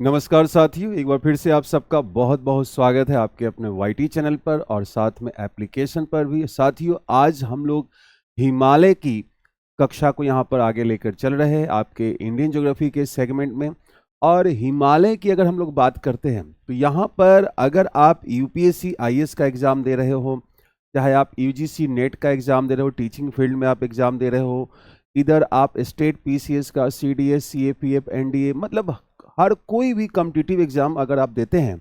नमस्कार साथियों, एक बार फिर से आप सबका बहुत बहुत स्वागत है आपके अपने वाईटी चैनल पर और साथ में एप्लीकेशन पर भी। साथियों, आज हम लोग हिमालय की कक्षा को यहाँ पर आगे लेकर चल रहे हैं आपके इंडियन ज्योग्राफी के सेगमेंट में। और हिमालय की अगर हम लोग बात करते हैं तो यहाँ पर अगर आप यूपीएससी आईएएस का एग्ज़ाम दे रहे हो, चाहे आप यूजीसी नेट का एग्ज़ाम दे रहे हो, टीचिंग फील्ड में आप एग्ज़ाम दे रहे हो, इधर आप स्टेट पीसीएस का, सीडीएस, सीएपीएफ, एनडीए, मतलब हर कोई भी कॉम्पिटिटिव एग्जाम अगर आप देते हैं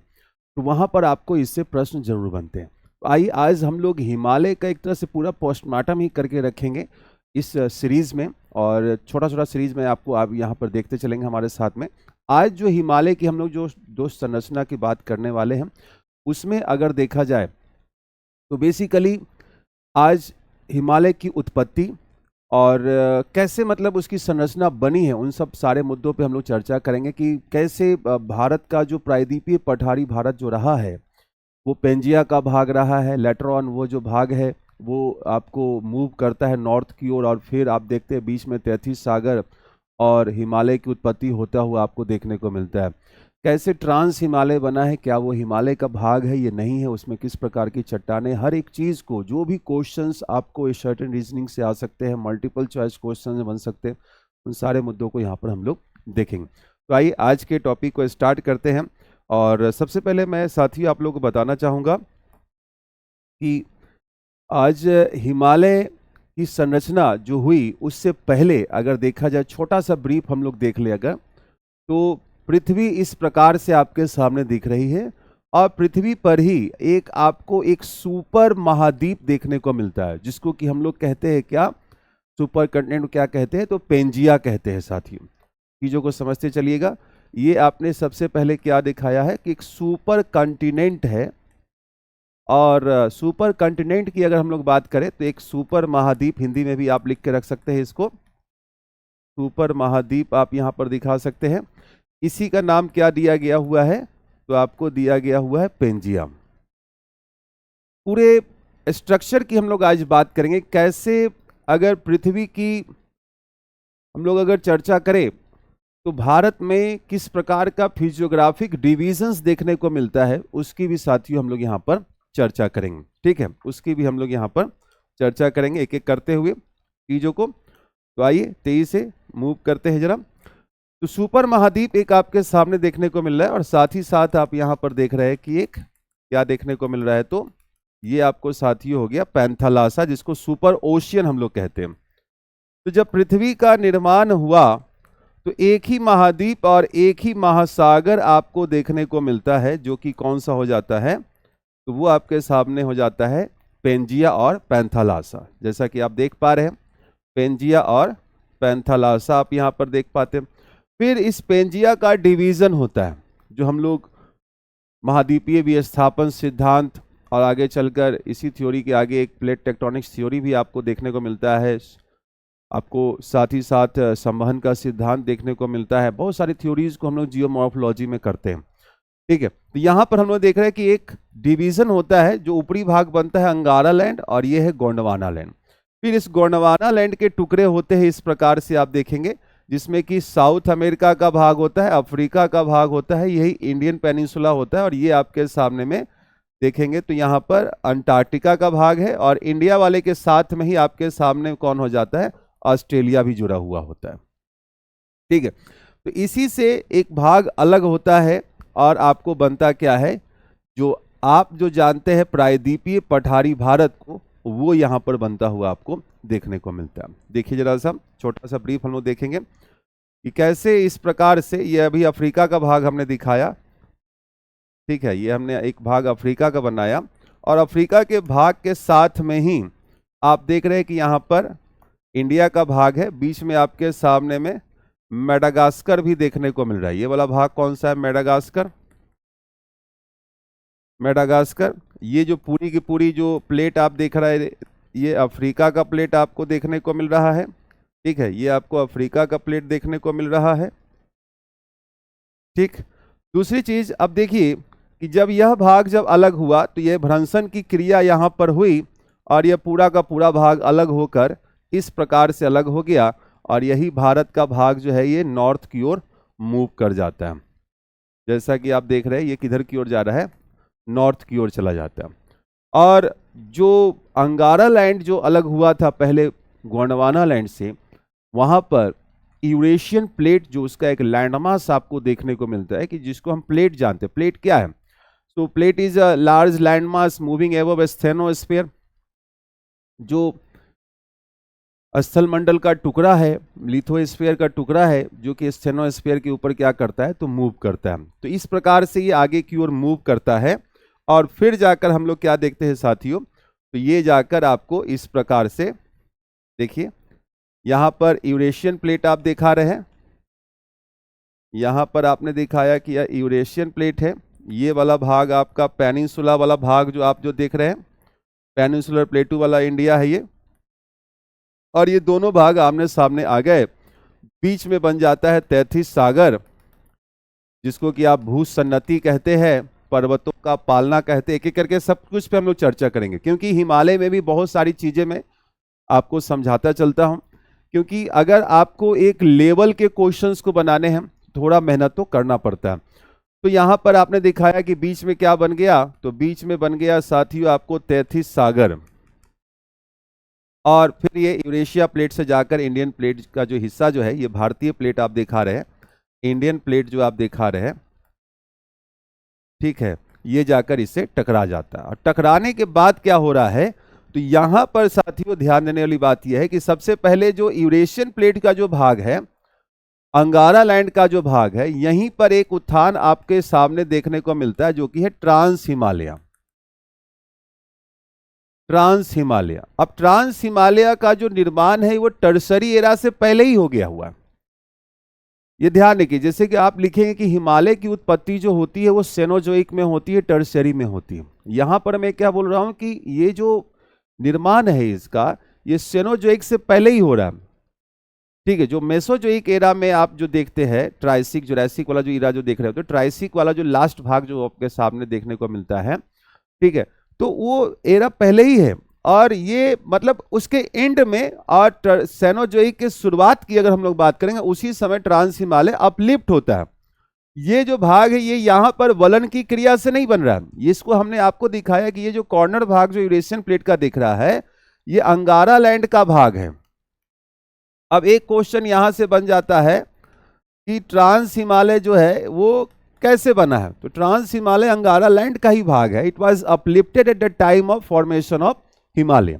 तो वहाँ पर आपको इससे प्रश्न जरूर बनते हैं। तो आइए आज हम लोग हिमालय का एक तरह से पूरा पोस्टमार्टम ही करके रखेंगे इस सीरीज़ में, और छोटा छोटा सीरीज़ में आपको आप यहाँ पर देखते चलेंगे हमारे साथ में। आज जो हिमालय की हम लोग जो संरचना की बात करने वाले हैं उसमें अगर देखा जाए तो बेसिकली आज हिमालय की उत्पत्ति और कैसे मतलब उसकी संरचना बनी है, उन सब सारे मुद्दों पे हम लोग चर्चा करेंगे कि कैसे भारत का जो प्रायद्वीपीय पठारी भारत जो रहा है वो पेंजिया का भाग रहा है। लेटर ऑन वो जो भाग है वो आपको मूव करता है नॉर्थ की ओर, और फिर आप देखते हैं बीच में 33 सागर और हिमालय की उत्पत्ति होता हुआ आपको देखने को मिलता है। कैसे ट्रांस हिमालय बना है, क्या वो हिमालय का भाग है ये नहीं है, उसमें किस प्रकार की चट्टानें, हर एक चीज़ को, जो भी क्वेश्चंस आपको इस सर्टेन रीजनिंग से आ सकते हैं, मल्टीपल चॉइस क्वेश्चन बन सकते हैं, उन सारे मुद्दों को यहाँ पर हम लोग देखेंगे। तो आइए आज के टॉपिक को स्टार्ट करते हैं। और सबसे पहले मैं साथियों आप लोगों को बताना चाहूँगा कि आज हिमालय की संरचना जो हुई उससे पहले अगर देखा जाए, छोटा सा ब्रीफ हम लोग देख ले अगर, तो पृथ्वी इस प्रकार से आपके सामने दिख रही है और पृथ्वी पर ही एक आपको एक सुपर महाद्वीप देखने को मिलता है जिसको कि हम लोग कहते हैं क्या, सुपर कंटिनेंट क्या कहते हैं, तो पेंजिया कहते हैं। साथियों चीज़ों को समझते चलिएगा। ये आपने सबसे पहले क्या दिखाया है कि एक सुपर कंटिनेंट है, और सुपर कंटिनेंट की अगर हम लोग बात करें तो एक सुपर महाद्वीप, हिंदी में भी आप लिख के रख सकते हैं इसको, सुपर महाद्वीप आप यहाँ पर दिखा सकते हैं। इसी का नाम क्या दिया गया हुआ है, तो आपको दिया गया हुआ है पेंजिया। पूरे स्ट्रक्चर की हम लोग आज बात करेंगे, कैसे अगर पृथ्वी की हम लोग अगर चर्चा करें तो भारत में किस प्रकार का फिजियोग्राफिक डिविजन्स देखने को मिलता है उसकी भी साथियों हम लोग यहाँ पर चर्चा करेंगे। ठीक है, उसकी भी हम लोग यहाँ पर चर्चा करेंगे एक एक करते हुए चीज़ों को। तो आइए तेजी से मूव करते हैं जरा। तो सुपर महाद्वीप एक आपके सामने देखने को मिल रहा है, और साथ ही साथ आप यहाँ पर देख रहे हैं कि एक क्या देखने को मिल रहा है, तो ये आपको साथियों हो गया पैंथालासा, जिसको सुपर ओशियन हम लोग कहते हैं। तो जब पृथ्वी का निर्माण हुआ तो एक ही महाद्वीप और एक ही महासागर आपको देखने को मिलता है, जो कि कौन सा हो जाता है, तो वो आपके सामने हो जाता है पेंजिया और पैंथालासा। जैसा कि आप देख पा रहे हैं पेंजिया और पैंथालासा आप यहाँ पर देख पाते हैं। फिर इस पेंजिया का डिवीजन होता है, जो हम लोग महाद्वीपीय विस्थापन सिद्धांत, और आगे चलकर इसी थ्योरी के आगे एक प्लेट टेक्टोनिक्स थ्योरी भी आपको देखने को मिलता है। आपको साथ ही साथ संवहन का सिद्धांत देखने को मिलता है। बहुत सारी थ्योरीज को हम लोग जियोमॉर्फोलॉजी में करते हैं। ठीक है, तो यहाँ पर हम लोग देख रहे हैं कि एक डिवीजन होता है, जो ऊपरी भाग बनता है अंगारा लैंड और ये है गोंडवाना लैंड। फिर इस गोंडवाना लैंड के टुकड़े होते हैं इस प्रकार से आप देखेंगे, जिसमें कि साउथ अमेरिका का भाग होता है, अफ्रीका का भाग होता है, यही इंडियन पेनिनसुला होता है, और ये आपके सामने में देखेंगे तो यहाँ पर अंटार्कटिका का भाग है, और इंडिया वाले के साथ में ही आपके सामने कौन हो जाता है, ऑस्ट्रेलिया भी जुड़ा हुआ होता है। ठीक है, तो इसी से एक भाग अलग होता है और आपको बनता क्या है, जो आप जो जानते हैं प्रायद्वीपीय पठारी भारत को, वो यहाँ पर बनता हुआ आपको देखने को मिलता है। देखिए जरा सा छोटा सा ब्रीफ हम लोग देखेंगे कि कैसे इस प्रकार से, ये अभी अफ्रीका का भाग हमने दिखाया। ठीक है, ये हमने एक भाग अफ्रीका का बनाया, और अफ्रीका के भाग के साथ में ही आप देख रहे हैं कि यहाँ पर इंडिया का भाग है। बीच में आपके सामने में मेडागास्कर भी देखने को मिल रहा है। ये वाला भाग कौन सा है, मेडागास्कर। मेडागास्कर, ये जो पूरी की पूरी जो प्लेट आप देख रहे हैं, ये अफ्रीका का प्लेट आपको देखने को मिल रहा है। ठीक है, ये आपको अफ्रीका का प्लेट देखने को मिल रहा है। ठीक, दूसरी चीज अब देखिए कि जब यह भाग जब अलग हुआ तो यह भ्रंशन की क्रिया यहाँ पर हुई, और यह पूरा का पूरा भाग अलग होकर इस प्रकार से अलग हो गया, और यही भारत का भाग जो है ये नॉर्थ की ओर मूव कर जाता है। जैसा कि आप देख रहे हैं ये किधर की ओर जा रहा है, नॉर्थ की ओर चला जाता है। और जो अंगारा लैंड जो अलग हुआ था पहले गोंडवाना लैंड से, वहां पर यूरेशियन प्लेट जो उसका एक लैंडमास आपको देखने को मिलता है, कि जिसको हम प्लेट जानते हैं। प्लेट क्या है? तो plate is a large landmass moving above asthenosphere, जो स्थल मंडल का टुकड़ा है, लिथोस्फीयर का टुकड़ा है, जो कि स्टेनोस्फीयर के ऊपर क्या करता है, तो मूव करता है। तो इस प्रकार से ये आगे की ओर मूव करता है और फिर जाकर हम लोग क्या देखते हैं साथियों, तो ये जाकर आपको इस प्रकार से देखिए, यहां पर यूरेशियन प्लेट आप दिखा रहे हैं, यहां पर आपने दिखाया कि यह यूरेशियन प्लेट है। ये वाला भाग आपका पेनिनसुला वाला भाग जो आप जो देख रहे हैं, पेनिनसुलर प्लेटू वाला इंडिया है ये। और ये दोनों भाग आमने सामने आ गए, बीच में बन जाता है तैथिस सागर, जिसको कि आप भूसन्नति कहते हैं, पर्वतों का पालना कहते हैं। एक एक करके सब कुछ पे हम लोग चर्चा करेंगे, क्योंकि हिमालय में भी बहुत सारी चीजें मैं आपको समझाता चलता हूं। क्योंकि अगर आपको एक लेवल के क्वेश्चंस को बनाने हैं, थोड़ा मेहनत तो करना पड़ता है। तो यहां पर आपने दिखाया कि बीच में क्या बन गया, तो बीच में बन गया साथियों आपको तैथिस सागर। और फिर ये यूरेशिया प्लेट से जाकर इंडियन प्लेट का जो हिस्सा जो है, ये भारतीय प्लेट आप दिखा रहे हैं, इंडियन प्लेट जो आप दिखा रहे हैं, ठीक है, ये जाकर इससे टकरा जाता है। और टकराने के बाद क्या हो रहा है, तो यहां पर साथियों ध्यान देने वाली बात यह है कि सबसे पहले जो यूरेशियन प्लेट का जो भाग है, अंगारा लैंड का जो भाग है, यहीं पर एक उत्थान आपके सामने देखने को मिलता है, जो कि है ट्रांस हिमालय। ट्रांस हिमालय, अब ट्रांस हिमालय का जो निर्माण है वो टर्सरी एरा से पहले ही हो गया हुआ है। ये ध्यान रखिए, जैसे कि आप लिखेंगे कि हिमालय की उत्पत्ति जो होती है वो सेनोजोइक में होती है, टर्सरी में होती है। यहां पर मैं क्या बोल रहा हूं कि ये जो निर्माण है इसका, ये सेनोजोइक से पहले ही हो रहा है, ठीक है। जो मेसोजोइक एरा में आप जो देखते हैं, ट्राइसिक जुरासिक वाला जो एरा जो देख रहे हो, तो ट्राइसिक वाला जो लास्ट भाग जो आपके सामने देखने को मिलता है, ठीक है, तो वो एरा पहले ही है। और ये मतलब उसके एंड में, और सेनोजोइक की शुरुआत की अगर हम लोग बात करेंगे, उसी समय ट्रांस हिमालय अपलिफ्ट होता है। ये जो भाग है ये यहां पर वलन की क्रिया से नहीं बन रहा है। इसको हमने आपको दिखाया कि ये जो कॉर्नर भाग जो यूरेशियन प्लेट का दिख रहा है, ये अंगारा लैंड का भाग है। अब एक क्वेश्चन यहां से बन जाता है कि ट्रांस हिमालय जो है वो कैसे बना है, तो ट्रांस हिमालय अंगारा लैंड का ही भाग है। It was uplifted at the time of formation of Himalaya.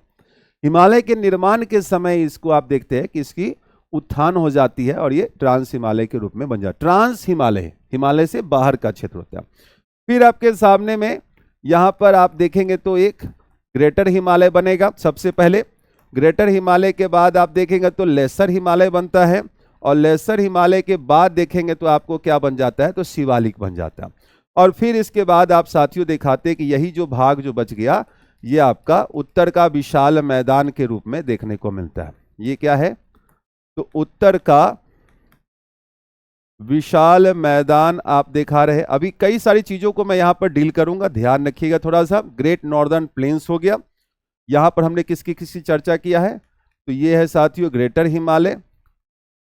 Himalaya के निर्माण के समय इसको आप देखते हैं कि इसकी उत्थान हो जाती है और ये ट्रांस हिमालय के रूप में बन जाता है। ट्रांस हिमालय, हिमालय से बाहर का क्षेत्र होता है। फिर आपके सामने में यहां पर आप देखेंगे तो एक ग्रेटर हिमालय बनेगा सबसे पहले। ग्रेटर हिमालय के बाद आप देखेंगे तो लेसर हिमालय बनता है, और लेसर हिमालय के बाद देखेंगे तो आपको क्या बन जाता है, तो शिवालिक बन जाता है। और फिर इसके बाद आप साथियों दिखाते कि यही जो भाग जो बच गया, ये आपका उत्तर का विशाल मैदान के रूप में देखने को मिलता है। ये क्या है, तो उत्तर का विशाल मैदान आप दिखा रहे हैं। अभी कई सारी चीजों को मैं यहां पर डील करूंगा, ध्यान रखिएगा थोड़ा सा। ग्रेट नॉर्दर्न प्लेन्स हो गया, यहां पर हमने किसकी चर्चा किया है, तो ये है साथियों ग्रेटर हिमालय,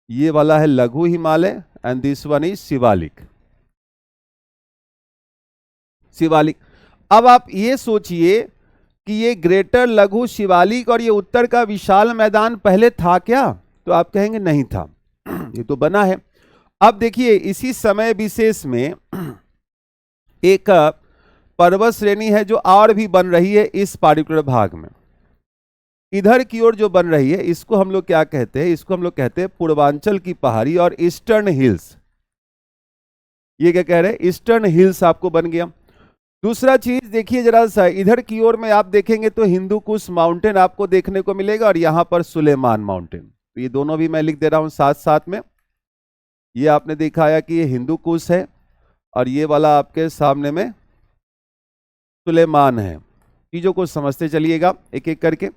ये वाला है लघु Himalaya, and this one is Shivalik. Shivalik, अब आप ये सोचिए कि ये ग्रेटर, लघु, शिवालिक और ये उत्तर का विशाल मैदान पहले था क्या, तो आप कहेंगे नहीं था, ये तो बना है। अब देखिए इसी समय विशेष में एक पर्वत श्रेणी है जो और भी बन रही है इस पार्टिकुलर भाग में। इधर की ओर जो बन रही है इसको हम लोग क्या कहते हैं, इसको हम लोग कहते हैं पूर्वांचल की पहाड़ी और ईस्टर्न हिल्स। ये क्या कह रहे हैं, ईस्टर्न हिल्स आपको बन गया। दूसरा चीज देखिए जरा सा, इधर की ओर में आप देखेंगे तो हिंदू कुश माउंटेन आपको देखने को मिलेगा, और यहां पर सुलेमान माउंटेन। तो ये दोनों भी मैं लिख दे रहा हूं साथ साथ में। ये आपने दिखाया कि ये हिंदू कुश है, और ये वाला आपके सामने में सुलेमान है। चीजों को समझते चलिएगा एक एक करके।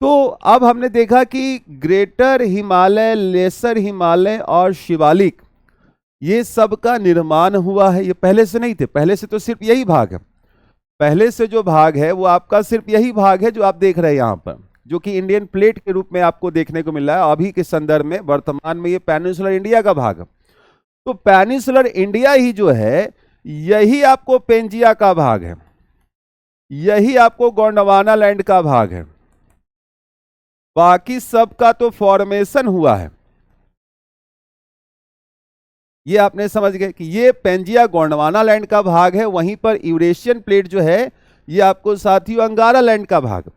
तो अब हमने देखा कि ग्रेटर हिमालय, लेसर हिमालय और शिवालिक, ये सब का निर्माण हुआ है। ये पहले से नहीं थे, पहले से तो सिर्फ यही भाग है। पहले से जो भाग है वो आपका सिर्फ यही भाग है जो आप देख रहे हैं यहां पर, जो कि इंडियन प्लेट के रूप में आपको देखने को मिल रहा है। अभी के संदर्भ में वर्तमान में ये पेनिनसुलर इंडिया का भाग है। तो पेनिनसुलर इंडिया ही जो है यही आपको पेंजिया का भाग है, यही आपको गोंडवाना लैंड का भाग है, बाकी सब का तो फॉर्मेशन हुआ है। ये आपने समझ गए कि ये पेंजिया गोंडवाना लैंड का भाग है, वहीं पर यूरेशियन प्लेट जो है ये आपको साथियों अंगारा लैंड का भाग।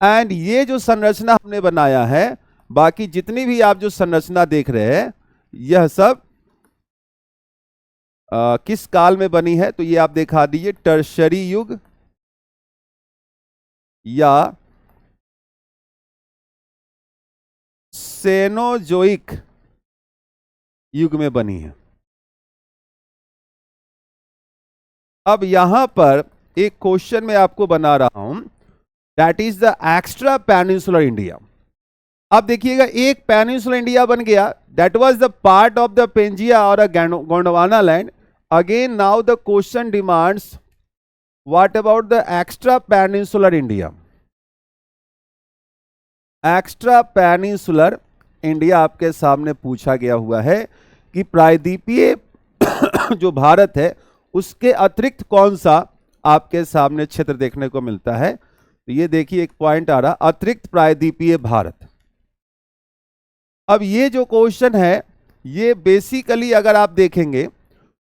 एंड ये जो संरचना हमने बनाया है, बाकी जितनी भी आप जो संरचना देख रहे हैं यह सब किस काल में बनी है, तो ये आप दिखा दीजिए टर्शरी युग या सेनोजोइक युग में बनी है। अब यहां पर एक क्वेश्चन मैं आपको बना रहा हूं, that is the extra peninsular India. अब देखिएगा एक पेनिनसुलर इंडिया बन गया, that was the part of the Pangaea और a Gondwana land. Again now the question demands what about the extra peninsular India. Extra peninsular India आपके सामने पूछा गया हुआ है कि प्रायद्वीपीय जो भारत है उसके अतिरिक्त कौन सा आपके सामने क्षेत्र देखने को मिलता है। तो ये देखिए एक पॉइंट आ रहा, अतिरिक्त प्रायद्वीपीय भारत। अब ये जो क्वेश्चन है ये बेसिकली अगर आप देखेंगे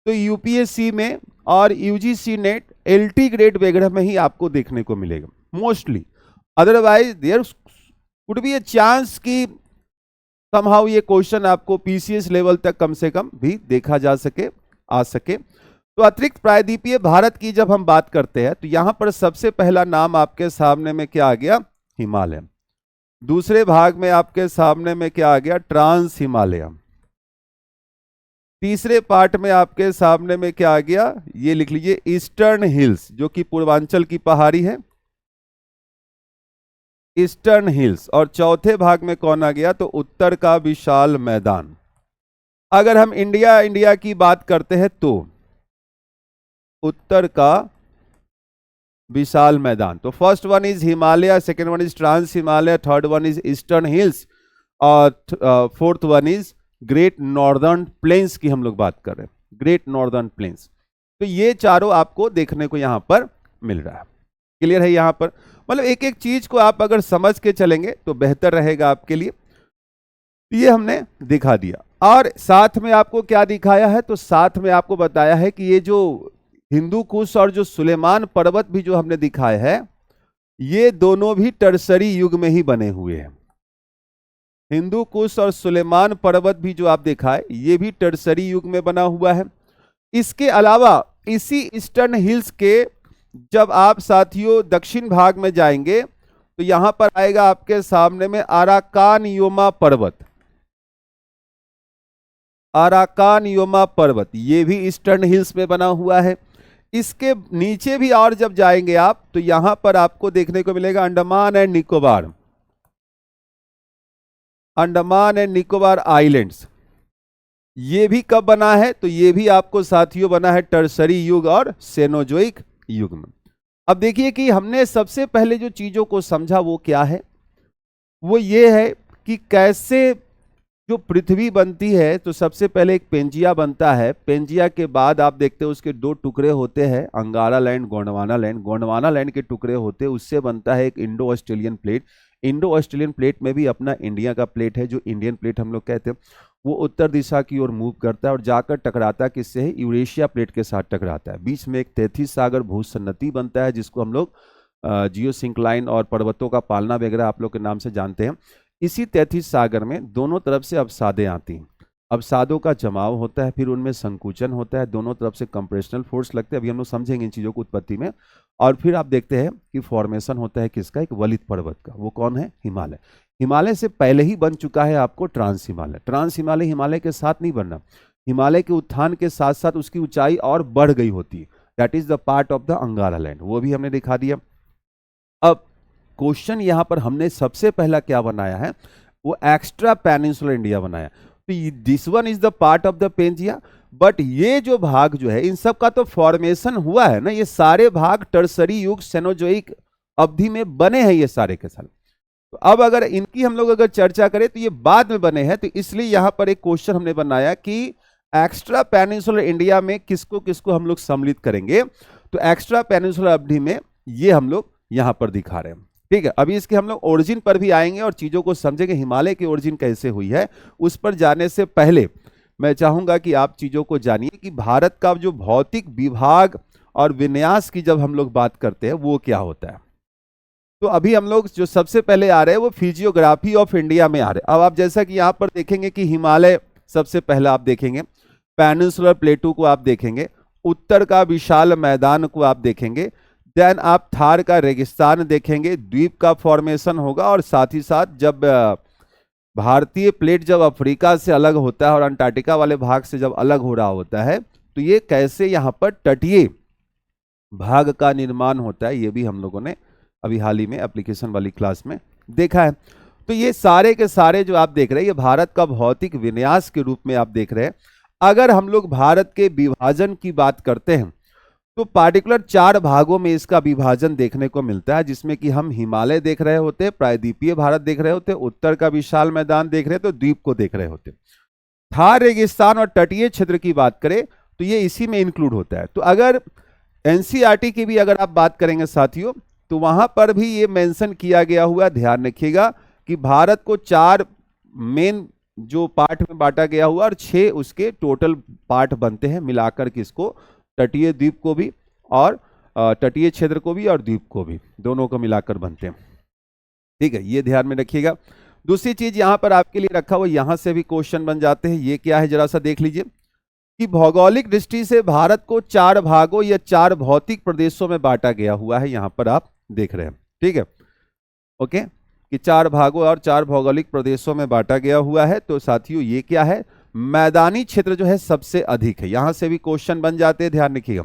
तो यूपीएससी में और यूजीसी नेट एलटी ग्रेड वगैरह में ही आपको देखने को मिलेगा mostly. Otherwise there could be a chance कि समहाउ ये क्वेश्चन आपको पीसीएस लेवल तक कम से कम भी देखा जा सके, आ सके। तो अतिरिक्त प्रायद्वीपीय भारत की जब हम बात करते हैं तो यहां पर सबसे पहला नाम आपके सामने में क्या आ गया, हिमालय। दूसरे भाग में आपके सामने में क्या आ गया, ट्रांस हिमालय। तीसरे पार्ट में आपके सामने में क्या आ गया, ये लिख लीजिए ईस्टर्न हिल्स, जो कि पूर्वांचल की पहाड़ी है, ईस्टर्न हिल्स। और चौथे भाग में कौन आ गया, तो उत्तर का विशाल मैदान। अगर हम इंडिया की बात करते हैं तो उत्तर का विशाल मैदान। तो first one is Himalaya, second one is trans Himalaya, third one is eastern hills और fourth one is great northern plains की हम लोग बात कर रहे हैं, ग्रेट नॉर्दर्न प्लेन्स। तो ये चारों आपको देखने को यहां पर मिल रहा है। क्लियर है यहां पर, मतलब एक एक चीज को आप अगर समझ के चलेंगे तो बेहतर रहेगा आपके लिए। ये हमने दिखा दिया और साथ में आपको क्या दिखाया है, तो साथ में आपको बताया है कि ये जो हिंदू कुश और जो सुलेमान पर्वत भी जो हमने दिखाए हैं ये दोनों भी टर्सरी युग में ही बने हुए हैं। हिंदू कुश और सुलेमान पर्वत भी जो आप दिखाए ये भी टर्सरी युग में बना हुआ है। इसके अलावा इसी ईस्टर्न हिल्स के जब आप साथियों दक्षिण भाग में जाएंगे तो यहां पर आएगा आपके सामने में आराकान योमा पर्वत। आराकान योमा पर्वत ये भी ईस्टर्न हिल्स में बना हुआ है। इसके नीचे भी और जब जाएंगे आप तो यहां पर आपको देखने को मिलेगा Andaman and Nicobar, Andaman and Nicobar islands. ये भी कब बना है, तो ये भी आपको साथियों बना है टर्सरी युग और सेनोजोइक युग में। अब देखिए कि हमने सबसे पहले जो चीजों को समझा वो क्या है, वो ये है कि कैसे जो पृथ्वी बनती है तो सबसे पहले एक पेंजिया बनता है। पेंजिया के बाद आप देखते हो उसके दो टुकड़े होते हैं, अंगारा land, Gondwana land. Gondwana land के टुकड़े होते हैं, उससे बनता है एक Indo Australian plate. Indo Australian plate में भी अपना इंडिया का प्लेट है जो इंडियन प्लेट हम लोग कहते हैं, वो उत्तर दिशा की ओर मूव करता है और जाकर टकराता है किससे है, यूरेशिया प्लेट के साथ टकराता है। बीच में एक तैतीस सागर भूसन्नति बनता है जिसको हम लोग जियोसिंक्लाइन और पर्वतों का पालना वगैरह आप लोग के नाम से जानते हैं। इसी तैतीस सागर में दोनों तरफ से अवसादें आती हैं, अवसादों का जमाव होता है, फिर उनमें संकुचन होता है, दोनों तरफ से कंप्रेशनल फोर्स लगते हैं। अभी हम लोग समझेंगे इन चीज़ों को उत्पत्ति में। और फिर आप देखते हैं कि फॉर्मेशन होता है किसका, एक वलित पर्वत का। वो कौन है, हिमालय। हिमालय से पहले ही बन चुका है आपको ट्रांस हिमालय। ट्रांस हिमालय हिमालय के साथ नहीं बनना, हिमालय के उत्थान के साथ साथ उसकी ऊंचाई और बढ़ गई होती है। That is the part of the Angara land, वो भी हमने दिखा दिया। अब क्वेश्चन यहां पर हमने सबसे पहला क्या बनाया है, वो एक्स्ट्रा पेनिनसुलर इंडिया बनाया। तो this one is the part of the Pangaea, but ये जो भाग जो है इन सब का तो फॉर्मेशन हुआ है ना, ये सारे भाग टर्सरी युग सेनोजोइक अवधि में बने हैं ये सारे के सारे। तो अब अगर इनकी हम लोग अगर चर्चा करें तो ये बाद में बने हैं, तो इसलिए यहां पर एक क्वेश्चन हमने बनाया कि एक्स्ट्रा पेनिनसुलर इंडिया में किसको किसको हम लोग सम्मिलित करेंगे, तो एक्स्ट्रा पेनिनसुलर अवधि में ये हम लोग यहां पर दिखा रहे हैं। ठीक है, अभी इसके हम लोग ओरिजिन पर भी आएंगे और चीजों को समझेंगे, हिमालय की ओरिजिन कैसे हुई है। उस पर जाने से पहले मैं चाहूंगा कि आप चीजों को जानिए कि भारत का जो भौतिक विभाग और विन्यास की जब हम लोग बात करते हैं वो क्या होता है। तो अभी हम लोग जो सबसे पहले आ रहे हैं वो फिजियोग्राफी ऑफ इंडिया में आ रहे हैं। अब आप जैसा कि यहां पर देखेंगे कि हिमालय सबसे पहला आप देखेंगे, पेनिनसुलर प्लेटू को आप देखेंगे, उत्तर का विशाल मैदान को आप देखेंगे, देन आप थार का रेगिस्तान देखेंगे, द्वीप का फॉर्मेशन होगा, और साथ ही साथ जब भारतीय प्लेट जब अफ्रीका से अलग होता है और अंटार्कटिका वाले भाग से जब अलग हो रहा होता है तो ये कैसे यहाँ पर तटीय भाग का निर्माण होता है, ये भी हम लोगों ने अभी हाल ही में एप्लीकेशन वाली क्लास में देखा है। तो ये सारे के सारे जो आप देख रहे हैं ये भारत का भौतिक विन्यास के रूप में आप देख रहे हैं। अगर हम लोग भारत के विभाजन की बात करते हैं तो पार्टिकुलर 4 भागों में इसका विभाजन देखने को मिलता है, जिसमें कि हम हिमालय देख रहे होते हैं, प्रायद्वीपीय भारत देख रहे होते, उत्तर का विशाल मैदान देख रहे, तो द्वीप को देख रहे होते। थार रेगिस्तान और तटीय क्षेत्र की बात करें तो ये इसी में इंक्लूड होता है। तो अगर एनसीईआरटी की भी अगर आप बात करेंगे साथियों तो वहां पर भी ये मेंशन किया गया हुआ, ध्यान रखिएगा कि भारत को 4 मेन जो पार्ट में बांटा गया हुआ और 6 उसके टोटल पार्ट बनते हैं मिलाकर के, इसको तटीय द्वीप को भी और तटीय क्षेत्र को भी और द्वीप को भी, दोनों को मिलाकर बनते हैं। ठीक है, ये ध्यान में रखिएगा। दूसरी चीज यहां पर आपके लिए रखा हुआ, यहां से भी क्वेश्चन बन जाते हैं। ये क्या है जरा सा देख लीजिए कि भौगोलिक दृष्टि से भारत को 4 भागों या 4 भौतिक प्रदेशों में बांटा गया हुआ है, यहां पर आप देख रहे हैं। ठीक है, ओके, कि 4 भागों और 4 भौगोलिक प्रदेशों में बांटा गया हुआ है। तो साथियों ये क्या है, मैदानी क्षेत्र जो है सबसे अधिक है, यहां से भी क्वेश्चन बन जाते हैं, ध्यान रखिएगा।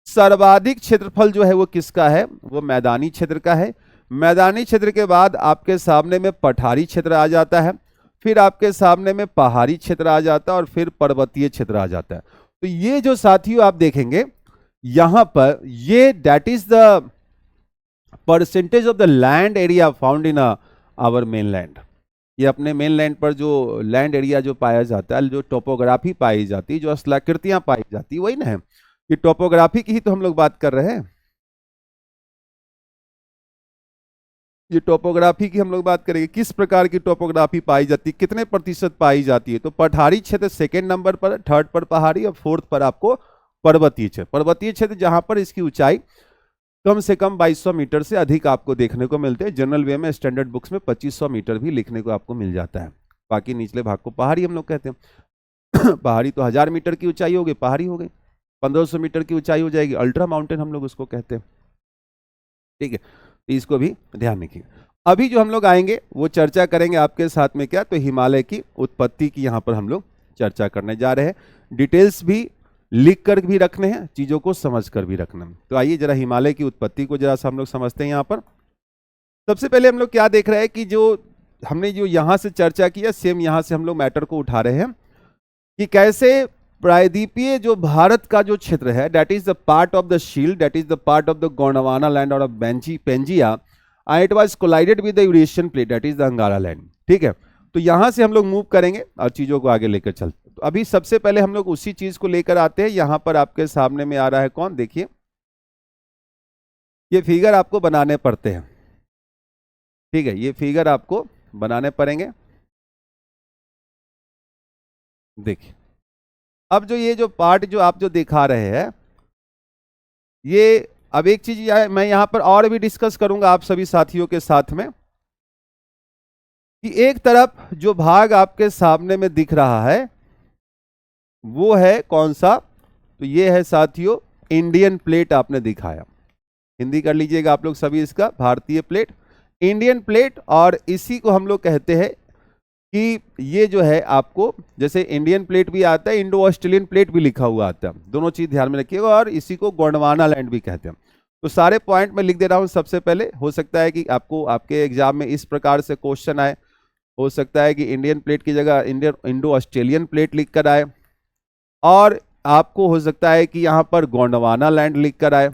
सर्वाधिक क्षेत्रफल जो है वो किसका है, वो मैदानी क्षेत्र का है। मैदानी क्षेत्र के बाद आपके सामने में पठारी क्षेत्र आ जाता है, फिर आपके सामने में पहाड़ी क्षेत्र आ जाता है और फिर पर्वतीय क्षेत्र आ जाता है। तो ये जो साथियों आप देखेंगे यहां पर, ये that is the percentage of the land area found in our mainland. ये अपने मेनलैंड पर जो लैंड एरिया जो पाया जाता है, जो टोपोग्राफी पाई जाती है, जो स्थलाकृतियां पाई जाती है, वही ना है, कि टोपोग्राफी की ही तो हम लोग बात कर रहे हैं। ये टोपोग्राफी की हम लोग बात करेंगे, किस प्रकार की टोपोग्राफी पाई जाती है, कितने प्रतिशत पाई जाती है। तो पठारी क्षेत्र सेकेंड नंबर पर, थर्ड पर पहाड़ी और फोर्थ पर आपको पर्वतीय क्षेत्र। पर्वतीय क्षेत्र जहां पर इसकी ऊंचाई कम से कम 2200 मीटर से अधिक आपको देखने को मिलते हैं। जनरल वे में स्टैंडर्ड बुक्स में 2500 मीटर भी लिखने को आपको मिल जाता है। बाकी निचले भाग को पहाड़ी हम लोग कहते हैं। पहाड़ी तो 1000 मीटर की ऊंचाई हो गई, पहाड़ी हो गई। 1500 मीटर की ऊंचाई हो जाएगी, अल्ट्रा माउंटेन हम लोग उसको कहते हैं। ठीक है, इसको भी ध्यान रखिए। अभी जो हम लोग आएंगे वो चर्चा करेंगे आपके साथ में क्या, तो हिमालय की उत्पत्ति की यहां पर हम लोग चर्चा करने जा रहे हैं। डिटेल्स भी लिख कर भी रखने हैं, चीजों को समझ कर भी रखना है। तो आइए जरा हिमालय की उत्पत्ति को जरा सा हम लोग समझते हैं। यहां पर सबसे पहले हम लोग क्या देख रहे हैं कि जो हमने जो यहां से चर्चा किया, सेम यहां से हम लोग मैटर को उठा रहे हैं कि कैसे प्रायद्वीपीय जो भारत का जो क्षेत्र है, that is the part of the shield, that is the part of the Gondwana land और Pangaea, it was collided with the Eurasian plate, that is the Angara land. ठीक है, तो यहां से हम लोग मूव करेंगे और चीजों को आगे लेकर चलते हैं। तो अभी सबसे पहले हम लोग उसी चीज को लेकर आते हैं। यहां पर आपके सामने में आ रहा है कौन, देखिए ये फिगर आपको बनाने पड़ते हैं। ठीक है, ये फिगर आपको बनाने पड़ेंगे। देखिए अब जो ये जो पार्ट जो आप जो दिखा रहे हैं, ये अब एक चीज मैं यहां पर और भी डिस्कस करूंगा आप सभी साथियों के साथ में कि एक तरफ जो भाग आपके सामने में दिख रहा है वो है कौन सा, तो ये है साथियों इंडियन प्लेट। आपने दिखाया, हिंदी कर लीजिएगा आप लोग सभी इसका, भारतीय प्लेट, इंडियन प्लेट। और इसी को हम लोग कहते हैं कि ये जो है आपको, जैसे इंडियन प्लेट भी आता है, इंडो ऑस्ट्रेलियन प्लेट भी लिखा हुआ आता है, दोनों चीज ध्यान में रखिएगा। और इसी को गोंडवाना लैंड भी कहते हैं। तो सारे पॉइंट में लिख दे रहा हूं। सबसे पहले हो सकता है कि आपको आपके एग्जाम में इस प्रकार से क्वेश्चन आए, हो सकता है कि इंडियन प्लेट की जगह इंडो ऑस्ट्रेलियन प्लेट लिख कर आए, और आपको हो सकता है कि यहां पर गोंडवाना लैंड लिख कर आए,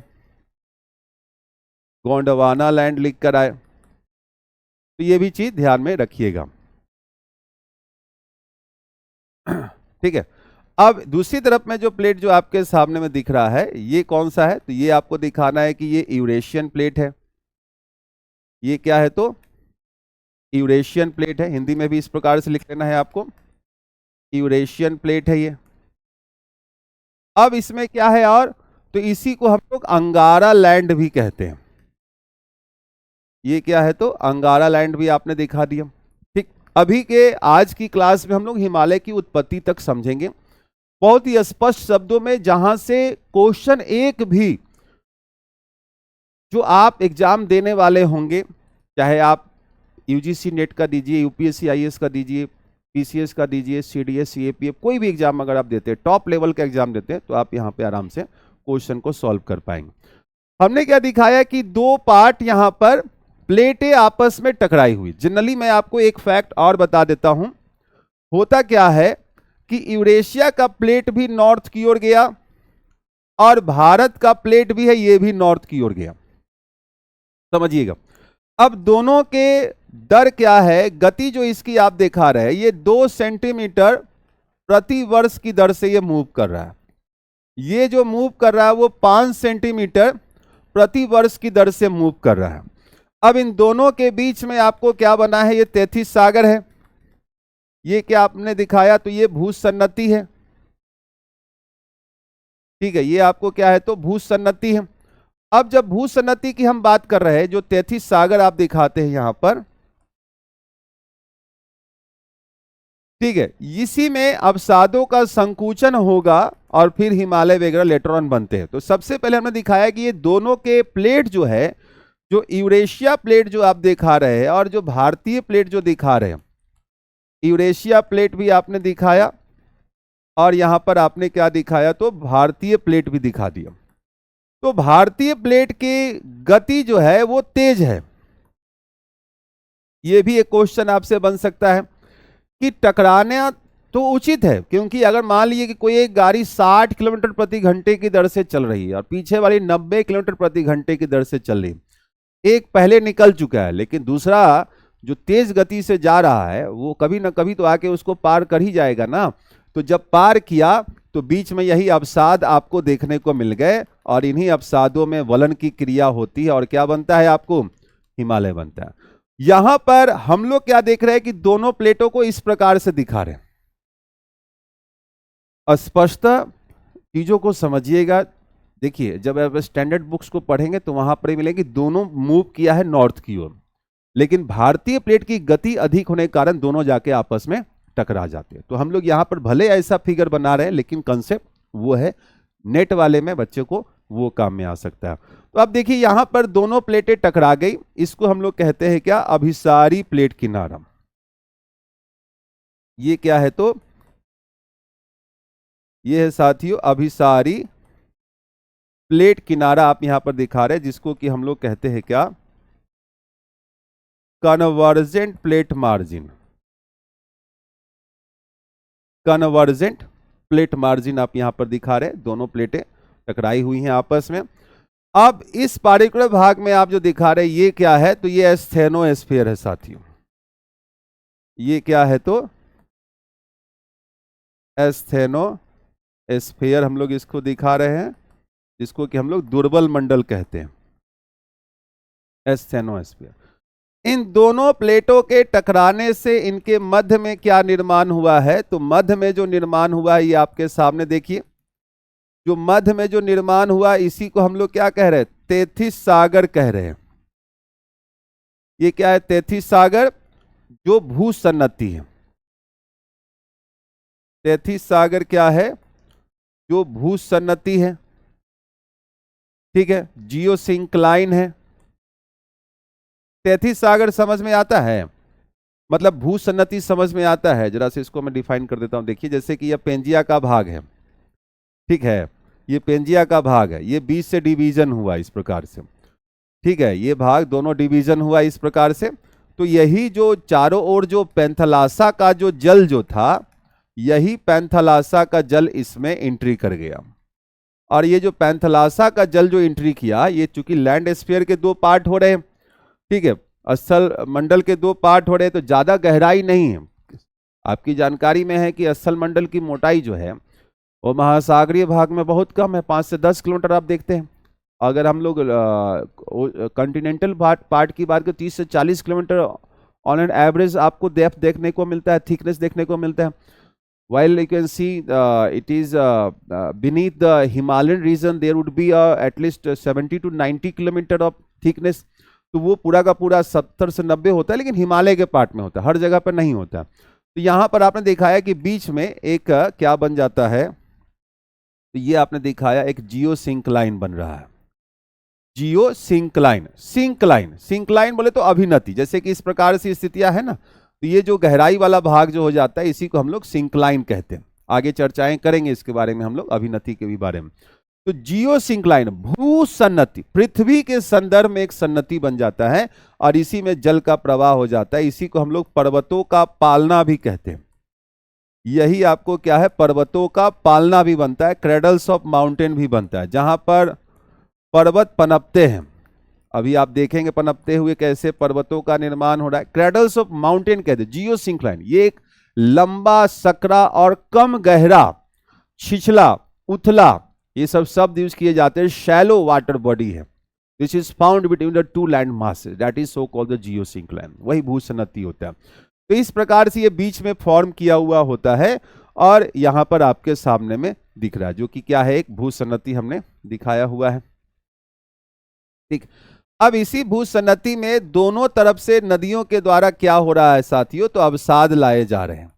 गोंडवाना लैंड लिख कर आए। तो ये भी चीज ध्यान में रखिएगा। ठीक है, अब दूसरी तरफ में जो प्लेट जो आपके सामने में दिख रहा है ये कौन सा है, तो ये आपको दिखाना है कि ये यूरेशियन प्लेट है। ये क्या है, तो यूरेशियन प्लेट है, हिंदी में भी इस प्रकार से लिख लेना है आपको, यूरेशियन प्लेट है ये। अब इसमें क्या है, और तो इसी को हम लोग अंगारा लैंड भी कहते हैं। ये क्या है, तो अंगारा लैंड भी आपने दिखा दिया। ठीक, अभी के आज की क्लास में हम लोग हिमालय की उत्पत्ति तक समझेंगे बहुत ही स्पष्ट शब्दों में, जहां से क्वेश्चन एक भी जो आप एग्जाम देने वाले होंगे, चाहे आप यूजीसी नेट का दीजिए, यूपीएससी आईएएस का दीजिए, पीसीएस का दीजिए, सीडीएस, सीएपीएफ, कोई भी एग्जाम अगर आप देते हैं, टॉप लेवल का एग्जाम देते हैं, तो आप यहाँ पे आराम से क्वेश्चन को सॉल्व कर पाएंगे। हमने क्या दिखाया कि दो पार्ट यहां पर प्लेटें आपस में टकराई हुई। जनरली मैं आपको एक फैक्ट और बता देता हूं, होता क्या है कि यूरेशिया का प्लेट भी नॉर्थ की ओर गया और भारत का प्लेट भी है, ये भी नॉर्थ की ओर गया। समझिएगा, अब दोनों के दर क्या है, गति जो इसकी आप दिखा रहे हैं, ये 2 सेंटीमीटर प्रति वर्ष की दर से ये मूव कर रहा है। ये जो मूव कर रहा है वो 5 सेंटीमीटर प्रति वर्ष की दर से मूव कर रहा है। अब इन दोनों के बीच में आपको क्या बना है, ये तैथिस सागर है। ये क्या आपने दिखाया, तो ये भूसन्नति है। ठीक है, ये आपको क्या है, तो भूसन्नति है। अब जब भूसन्नति की हम बात कर रहे हैं, जो तैथिस सागर आप दिखाते हैं यहां पर, ठीक है, इसी में अवसादों का संकुचन होगा और फिर हिमालय वगैरह लेटर ऑन बनते हैं। तो सबसे पहले हमने दिखाया कि ये दोनों के प्लेट जो है, जो यूरेशिया प्लेट जो आप दिखा रहे हैं और जो भारतीय प्लेट जो दिखा रहे हैं, यूरेशिया प्लेट भी आपने दिखाया और यहां पर आपने क्या दिखाया, तो भारतीय प्लेट भी दिखा दिया। तो भारतीय प्लेट की गति जो है वो तेज है। ये भी एक क्वेश्चन आपसे बन सकता है कि टकराना तो उचित है, क्योंकि अगर मान लीजिए कि कोई एक गाड़ी 60 किलोमीटर प्रति घंटे की दर से चल रही है और पीछे वाली 90 किलोमीटर प्रति घंटे की दर से चल रही है, एक पहले निकल चुका है, लेकिन दूसरा जो तेज गति से जा रहा है वो कभी ना कभी तो आके उसको पार कर ही जाएगा ना। तो जब पार किया तो बीच में यही अवसाद आपको देखने को मिल गए और इन्हीं अवसादों में वलन की क्रिया होती है और क्या बनता है, आपको हिमालय बनता है। यहां पर हम लोग क्या देख रहे हैं कि दोनों प्लेटों को इस प्रकार से दिखा रहे हैं। स्पष्टता चीजों को समझिएगा। देखिए, जब आप स्टैंडर्ड बुक्स को पढ़ेंगे तो वहां पर मिलेगी दोनों मूव किया है नॉर्थ की ओर, लेकिन भारतीय प्लेट की गति अधिक होने के कारण दोनों जाके आपस में टकरा जाते हैं। तो हम लोग यहां पर भले ऐसा फिगर बना रहे हैं, लेकिन कंसेप्ट वो है, नेट वाले में बच्चे को वो काम में आ सकता है। तो अब देखिए यहां पर दोनों प्लेटें टकरा गई, इसको हम लोग कहते हैं क्या, अभिसारी प्लेट किनारा। ये क्या है, तो ये है साथियों अभिसारी प्लेट किनारा आप यहां पर दिखा रहे हैं, जिसको कि हम लोग कहते हैं क्या, convergent plate margin. Convergent plate margin आप यहां पर दिखा रहे हैं, दोनों प्लेटें टकराई हुई हैं आपस में। अब इस पार्टिकुलर भाग में आप जो दिखा रहे हैं ये क्या है, तो ये एस्थेनोस्फीयर है साथियों। ये क्या है, तो एस्थेनोस्फीयर हम लोग इसको दिखा रहे हैं, जिसको कि हम लोग दुर्बल मंडल कहते हैं, एस्थेनोस्फीयर। इन दोनों प्लेटों के टकराने से इनके मध्य में क्या निर्माण हुआ है, तो मध्य में जो निर्माण हुआ है ये आपके सामने देखिए। जो मध्य में जो निर्माण हुआ इसी को हम लोग क्या कह रहे हैं, तैथिस सागर कह रहे हैं। ये क्या है, तैथिस सागर, जो भूसन्नति है। तैथिस सागर क्या है, जो भूसन्नति है। ठीक है, जियोसिंक्लाइन है। तैथिस सागर समझ में आता है, मतलब भूसन्नति समझ में आता है। जरा से इसको मैं डिफाइन कर देता हूं। देखिए, जैसे कि यह पेंजिया का भाग है, ठीक है, ये पेंजिया का भाग है, ये बीच से डिवीजन हुआ इस प्रकार से। ठीक है, ये भाग दोनों डिवीजन हुआ इस प्रकार से। तो यही जो चारों ओर जो पैंथलासा का जो जल जो था, यही पैंथलासा का जल इसमें एंट्री कर गया। और ये जो पैंथलासा का जल जो एंट्री किया, ये चूंकि लैंड स्फीयर के 2 पार्ट हो रहे हैं, ठीक है, स्थल मंडल के 2 पार्ट हो रहे हैं, तो ज्यादा गहराई नहीं है। आपकी जानकारी में है कि स्थल मंडल की मोटाई जो है और महासागरीय भाग में बहुत कम है, 5 से 10 किलोमीटर आप देखते हैं। अगर हम लोग कॉन्टिनेंटल पार्ट की बात करें 30 से 40 किलोमीटर ऑन एन एवरेज आपको डेप्थ देखने को मिलता है, थिकनेस देखने को मिलता है। while you can see it is beneath the Himalayan region there would be at least 70 to 90 kilometre of thickness. तो वो पूरा का पूरा 70 से 90 होता है, लेकिन हिमालय के पार्ट में होता है, हर जगह पर नहीं होता। तो यहाँ पर आपने दिखाया कि बीच में एक क्या बन जाता है, तो ये आपने दिखाया एक जियो सिंक्लाइन बन रहा है। जियो सिंक्लाइन, सिंक्लाइन बोले तो अभिनति, जैसे कि इस प्रकार से स्थितियां है ना, तो ये जो गहराई वाला भाग जो हो जाता है इसी को हम लोग सिंक्लाइन कहते हैं। आगे चर्चाएं करेंगे इसके बारे में हम लोग, अभिनति के भी बारे में। तो जियो सिंक्लाइन भूसन्नति, पृथ्वी के संदर्भ में एक सन्नति बन जाता है और इसी में जल का प्रवाह हो जाता है। इसी को हम लोग पर्वतों का पालना भी कहते हैं। यही आपको क्या है, पर्वतों का पालना भी बनता है, क्रेडल्स ऑफ माउंटेन भी बनता है, जहां पर पर्वत पनपते हैं। अभी आप देखेंगे पनपते हुए कैसे पर्वतों का निर्माण हो रहा है। क्रेडल्स ऑफ माउंटेन कहते हैं जियो सिंक्लाइन। ये एक लंबा, सकरा और कम गहरा, छिछला, उथला, ये सब शब्द यूज किए जाते हैं। शैलो वाटर बॉडी है, this is found between the two land masses, that is so called the Jio syncline. वही भूसन्नति होता है। तो इस प्रकार से ये बीच में फॉर्म किया हुआ होता है और यहां पर आपके सामने में दिख रहा है, जो कि क्या है, एक भूसन्नति हमने दिखाया हुआ है। ठीक, अब इसी भूसन्नति में दोनों तरफ से नदियों के द्वारा क्या हो रहा है साथियों, तो अवसाद लाए जा रहे हैं।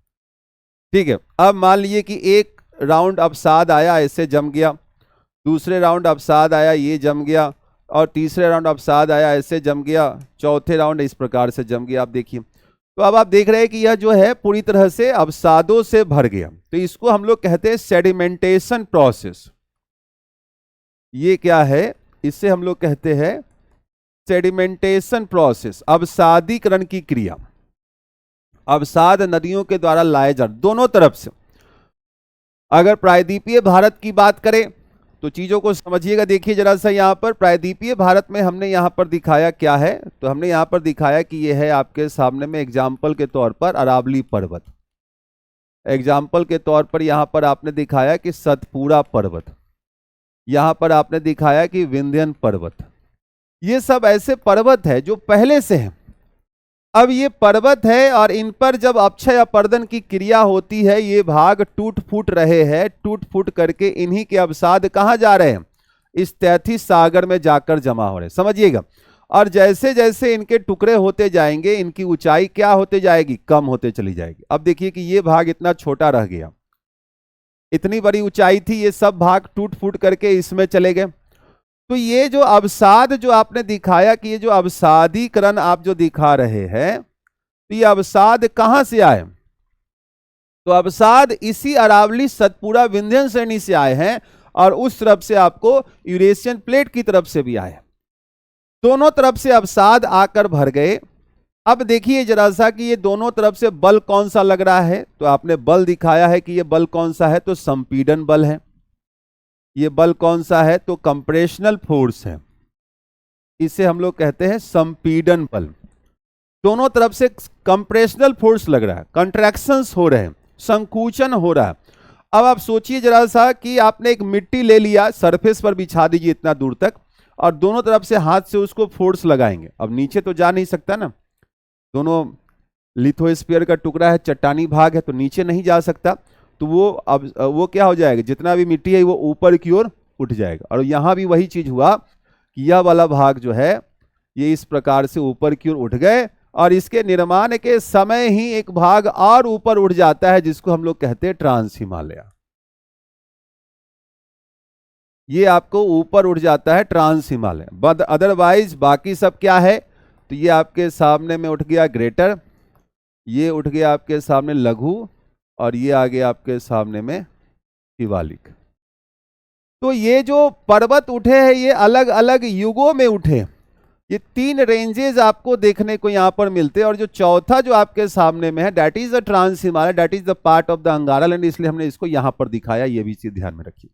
ठीक है, अब मान लीजिए कि एक राउंड अवसाद आया, ऐसे जम गया, दूसरे राउंड अवसाद आया, ये जम गया, और तीसरे राउंड अवसाद आया, ऐसे जम गया, चौथे राउंड इस प्रकार से जम गया। आप देखिए, तो अब आप देख रहे हैं कि यह जो है पूरी तरह से अवसादों से भर गया। तो इसको हम लोग कहते हैं सेडिमेंटेशन प्रोसेस। ये क्या है, इससे हम लोग कहते हैं सेडिमेंटेशन प्रोसेस, अवसादीकरण की क्रिया। अवसाद नदियों के द्वारा लाए जा दोनों तरफ से। अगर प्रायद्वीपीय भारत की बात करें तो चीजों को समझिएगा, देखिए जरा सा, यहां पर प्रायद्वीपीय भारत में हमने यहां पर दिखाया क्या है, तो हमने यहां पर दिखाया कि यह है आपके सामने में एग्जाम्पल के तौर पर अरावली पर्वत, एग्जाम्पल के तौर पर यहां पर आपने दिखाया कि सतपुरा पर्वत, यहां पर आपने दिखाया कि विंध्यन पर्वत। ये सब ऐसे पर्वत है जो पहले से हैं। अब ये पर्वत है और इन पर जब अक्षय अपर्दन की क्रिया होती है, ये भाग टूट फूट रहे हैं, टूट फूट करके इन्हीं के अवसाद कहां जा रहे हैं, इस तैथिस सागर में जाकर जमा हो रहे हैं, समझिएगा। और जैसे जैसे इनके टुकड़े होते जाएंगे, इनकी ऊंचाई क्या होते जाएगी, कम होते चली जाएगी। अब देखिए कि ये भाग इतना छोटा रह गया, इतनी बड़ी ऊंचाई थी, ये सब भाग टूट फूट करके इसमें चले गए। तो ये जो अवसाद जो आपने दिखाया कि ये जो अवसादीकरण आप जो दिखा रहे हैं, तो ये अवसाद कहां से आए, तो अवसाद इसी अरावली, सतपुरा, विंध्यन श्रेणी से आए हैं और उस तरफ से आपको यूरेशियन प्लेट की तरफ से भी आए। दोनों तरफ से अवसाद आकर भर गए। अब देखिए जरा सा कि ये दोनों तरफ से बल कौन सा लग रहा है, तो आपने बल दिखाया है कि ये बल कौन सा है, तो संपीड़न बल है। ये बल कौन सा है, तो कंप्रेशनल फोर्स है, इसे हम लोग कहते हैं संपीड़न बल। दोनों तरफ से कंप्रेशनल फोर्स लग रहा है, कंट्रैक्शंस हो रहे हैं, संकुचन हो रहा है। अब आप सोचिए जरा सा कि आपने एक मिट्टी ले लिया, सरफेस पर बिछा दीजिए इतना दूर तक, और दोनों तरफ से हाथ से उसको फोर्स लगाएंगे। अब नीचे तो जा नहीं सकता ना, दोनों लिथोस्फीयर का टुकड़ा है, चट्टानी भाग है, तो नीचे नहीं जा सकता। तो वो क्या हो जाएगा, जितना भी मिट्टी है वो ऊपर की ओर उठ जाएगा। और यहां भी वही चीज हुआ कि यह वाला भाग जो है ये इस प्रकार से ऊपर की ओर उठ गए, और इसके निर्माण के समय ही एक भाग और ऊपर उठ जाता है, जिसको हम लोग कहते हैं ट्रांस हिमालय। ये आपको ऊपर उठ जाता है ट्रांस हिमालय, बट अदरवाइज बाकी सब क्या है, तो ये आपके सामने में उठ गया ग्रेटर, ये उठ गया आपके सामने लघु, और ये आगे आपके सामने में शिवालिक। तो ये जो पर्वत उठे हैं ये अलग अलग युगों में उठे, ये 3 रेंजेस आपको देखने को यहां पर मिलते हैं। और जो चौथा जो आपके सामने में है, that is the trans Himalaya, that is the part of the Angara land, इसलिए हमने इसको यहां पर दिखाया, ये भी चीज ध्यान में रखिए।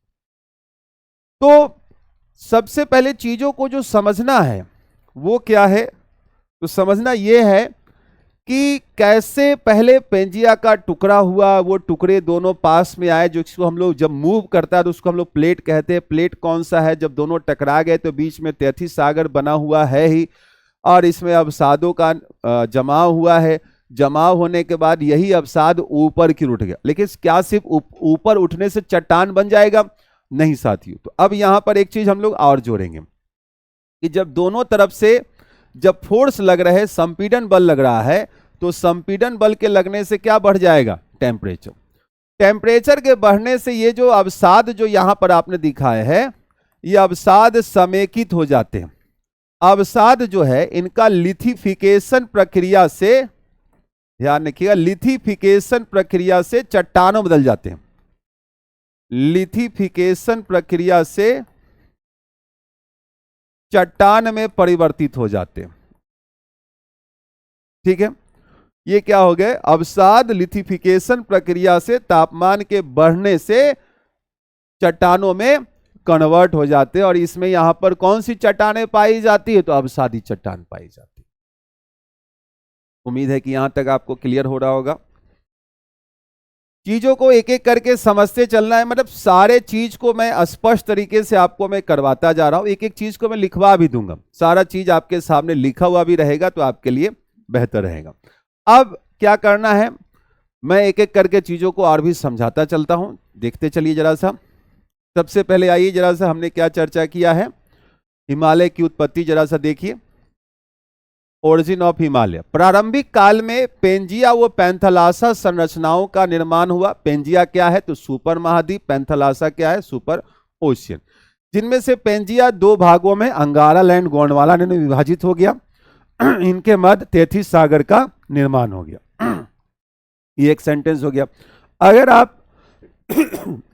तो सबसे पहले चीजों को जो समझना है वो क्या है, तो समझना ये है कि कैसे पहले पेंजिया का टुकड़ा हुआ, वो टुकड़े दोनों पास में आए, जो इसको हम लोग जब मूव करता है तो उसको हम लोग प्लेट कहते हैं। प्लेट कौन सा है, जब दोनों टकरा गए तो बीच में तैथिस सागर बना हुआ है ही, और इसमें अवसादों का जमाव हुआ है। जमाव होने के बाद यही अवसाद ऊपर की उठ गया। लेकिन क्या सिर्फ ऊपर उठने से चट्टान बन जाएगा? नहीं साथियों। तो अब यहां पर एक चीज हम लोग और जोड़ेंगे कि जब दोनों तरफ से जब फोर्स लग रहे, संपीड़न बल लग रहा है, तो संपीड़न बल के लगने से क्या बढ़ जाएगा? टेम्परेचर। टेम्परेचर के बढ़ने से ये जो अवसाद जो यहां पर आपने दिखाए है, ये अवसाद समेकित हो जाते हैं। अवसाद जो है इनका लिथिफिकेशन प्रक्रिया से, ध्यान रखिएगा, लिथिफिकेशन प्रक्रिया से चट्टानों बदल जाते हैं। लिथिफिकेशन प्रक्रिया से चट्टान में परिवर्तित हो जाते हैं। ठीक है, ये क्या हो गए? अवसाद लिथिफिकेशन प्रक्रिया से तापमान के बढ़ने से चट्टानों में कन्वर्ट हो जाते हैं। और इसमें यहां पर कौन सी चट्टानें पाई जाती है? तो अवसादी चट्टान पाई जाती है। उम्मीद है कि यहां तक आपको क्लियर हो रहा होगा। चीजों को एक एक करके समझते चलना है, मतलब सारे चीज को मैं स्पष्ट तरीके से आपको मैं करवाता जा रहा हूं। एक एक चीज को मैं लिखवा भी दूंगा, सारा चीज आपके सामने लिखा हुआ भी रहेगा, तो आपके लिए बेहतर रहेगा। अब क्या करना है, मैं एक एक करके चीजों को और भी समझाता चलता हूं, देखते चलिए जरा सा। सबसे पहले आइए जरा सा, हमने क्या चर्चा किया है? हिमालय की उत्पत्ति जरा सा देखिए। Origin of Himalaya. प्रारंभिक काल में पेंजिया व पैंथालासा संरचनाओं का निर्माण हुआ। पेंजिया क्या है? तो सुपर महाद्वीप। पैंथालासा क्या है? Super ocean. जिनमें से पेंजिया दो भागों में अंगारा लैंड गोंडवाना में विभाजित हो गया। इनके मध्य तैथिस सागर का निर्माण हो गया। ये एक सेंटेंस हो गया। अगर आप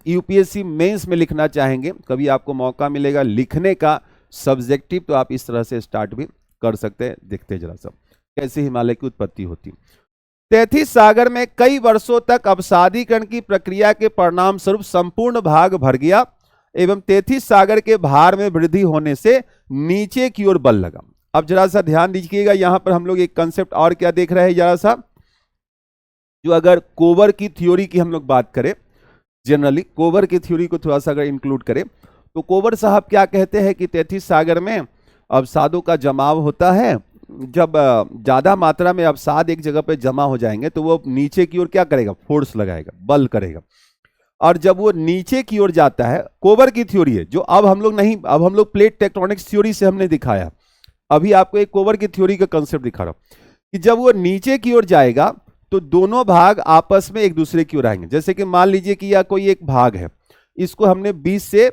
यूपीएससी मेंस में लिखना चाहेंगे, कभी आपको मौका मिलेगा लिखने का सब्जेक्टिव, तो आप इस तरह से स्टार्ट भी कर सकते हैं। देखते जरा सब कैसे हिमालय की उत्पत्ति होती। तैथिस सागर में कई वर्षों तक अवसादीकरण की प्रक्रिया के परिणाम स्वरूप संपूर्ण भाग भर गया एवं तैथिस सागर के भार में वृद्धि होने से नीचे की ओर बल लगा। अब जरा सा ध्यान दीजिएगा, यहां पर हम लोग एक कंसेप्ट और क्या देख रहे हैं जरा सा। जो अगर कोवर की थ्योरी की हम लोग बात करें, जनरली कोवर की थ्योरी को थोड़ा सा अगर इंक्लूड करें, तो कोवर साहब क्या कहते हैं कि तैथिस सागर में अवसादों का जमाव होता है। जब ज्यादा मात्रा में अवसाद एक जगह पे जमा हो जाएंगे तो वो नीचे की ओर क्या करेगा? फोर्स लगाएगा, बल करेगा। और जब वो नीचे की ओर जाता है, कोवर की थ्योरी है जो अब हम लोग नहीं, अब हम लोग प्लेट टेक्टोनिक्स थ्योरी से हमने दिखाया। अभी आपको एक कोवर की थ्योरी का कंसेप्ट दिखा रहा हूं कि जब वो नीचे की ओर जाएगा तो दोनों भाग आपस में एक दूसरे की ओर आएंगे। जैसे कि मान लीजिए कि यह कोई एक भाग है, इसको हमने बीच से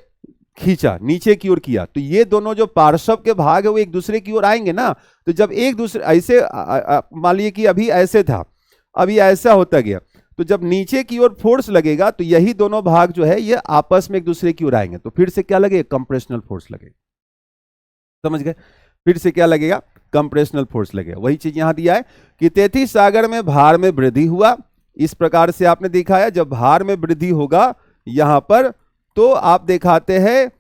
खींचा, नीचे की ओर किया, तो ये दोनों जो पार्श्व के भाग है वो एक दूसरे की ओर आएंगे ना। तो जब एक दूसरे ऐसे मान लीजिए कि अभी ऐसे था, अभी ऐसा होता गया, तो जब नीचे की ओर फोर्स लगेगा तो यही दोनों भाग जो है ये आपस में एक दूसरे की ओर आएंगे। तो फिर से क्या लगेगा? कंप्रेशनल फोर्स लगेगा। समझ गए? फिर से क्या लगेगा? कंप्रेशनल फोर्स लगेगा। वही चीज यहां दिया है कि तैथिस सागर में भार में वृद्धि हुआ। इस प्रकार से आपने दिखाया, जब भार में वृद्धि होगा यहां पर, तो आप दिखाते हैं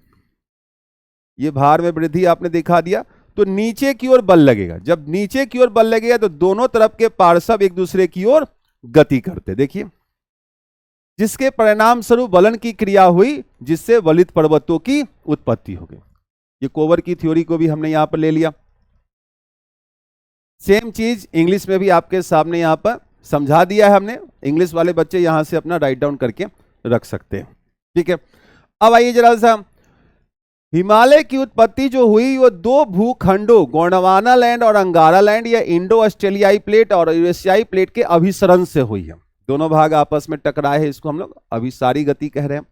ये भार में वृद्धि आपने दिखा दिया, तो नीचे की ओर बल लगेगा। जब नीचे की ओर बल लगेगा तो दोनों तरफ के पार्श्व एक दूसरे की ओर गति करते, देखिए, जिसके परिणाम स्वरूप वलन की क्रिया हुई, जिससे वलित पर्वतों की उत्पत्ति हो गई। ये कोवर की थ्योरी को भी हमने यहां पर ले लिया। सेम चीज इंग्लिश में भी आपके सामने यहां पर समझा दिया है हमने। इंग्लिश वाले बच्चे यहां से अपना राइट डाउन करके रख सकते हैं। ठीक है, अब आइए जरा सा, हिमालय की उत्पत्ति जो हुई वो दो भूखंडों गोंडवाना लैंड और अंगारा लैंड या इंडो ऑस्ट्रेलियाई प्लेट और यूरेशियाई प्लेट के अभिसरण से हुई है। दोनों भाग आपस में टकराए हैं, इसको हम लोग अभिसारी गति कह रहे हैं।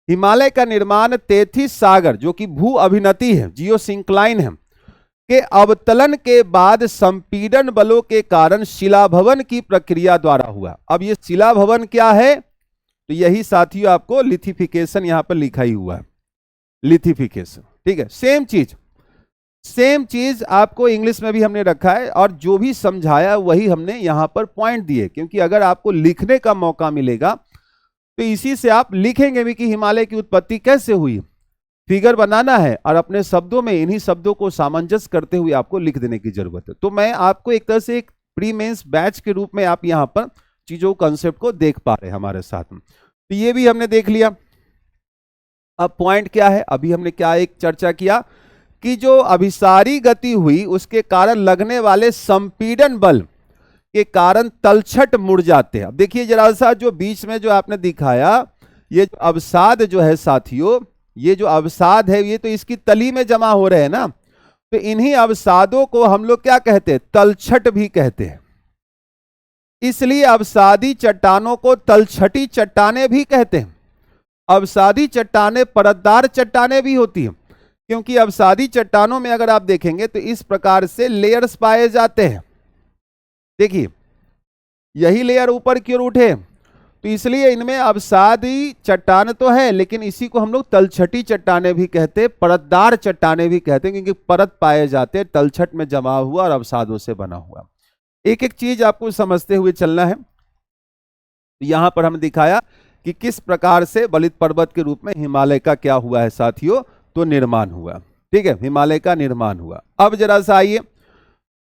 हिमालय का निर्माण तैथिस सागर जो कि भू अभिनति है, जियोसिंक्लाइन है, के अवतलन के बाद संपीड़न बलों के कारण शिलाभवन की प्रक्रिया द्वारा हुआ। अब ये शिलाभवन क्या है? तो यही साथियों आपको लिथिफिकेशन यहां पर लिखा ही हुआ है, लिथिफिकेशन। ठीक है, सेम चीज आपको इंग्लिश में भी हमने रखा है, और जो भी समझाया वही हमने यहां पर पॉइंट दिए, क्योंकि अगर आपको लिखने का मौका मिलेगा तो इसी से आप लिखेंगे भी कि हिमालय की उत्पत्ति कैसे हुई। फिगर बनाना है और अपने शब्दों में इन्हीं शब्दों को सामंजस्य करते हुए आपको लिख देने की जरूरत है। तो मैं आपको एक तरह से एक प्री मेंस बैच के रूप में आप यहाँ पर चीजों कंसेप्ट को देख पा रहे हैं हमारे साथ में। तो ये भी हमने देख लिया। अब पॉइंट क्या है, अभी हमने क्या एक चर्चा किया कि जो अभिसारी गति हुई उसके कारण लगने वाले संपीड़न बल के कारण तलछट मुड़ जाते हैं। अब देखिए जरा सा जो बीच में जो आपने दिखाया, ये अवसाद जो है साथियों, ये जो अवसाद है ये तो इसकी तली में जमा हो रहे हैं ना, तो इन्हीं अवसादों को हम लोग क्या कहते हैं, तलछट भी कहते हैं। इसलिए अवसादी चट्टानों को तलछटी चट्टानें भी कहते हैं। अवसादी चट्टानें परतदार चट्टानें भी होती हैं, क्योंकि अवसादी चट्टानों में अगर आप देखेंगे तो इस प्रकार से लेयर्स पाए जाते हैं। देखिए यही लेयर ऊपर की ओर उठे, तो इसलिए इनमें अवसादी चट्टान तो है, लेकिन इसी को हम लोग तलछटी चट्टानें भी कहते हैं, परतदार चट्टानें भी कहते हैं, क्योंकि परत पाए जाते हैं तलछट में जमा हुआ और अवसादों से बना हुआ। एक एक चीज आपको समझते हुए चलना है। यहां पर हमने दिखाया कि किस प्रकार से बलित पर्वत के रूप में हिमालय का क्या हुआ है साथियों, तो निर्माण हुआ। ठीक है, हिमालय का निर्माण हुआ। अब जरा सा आइए,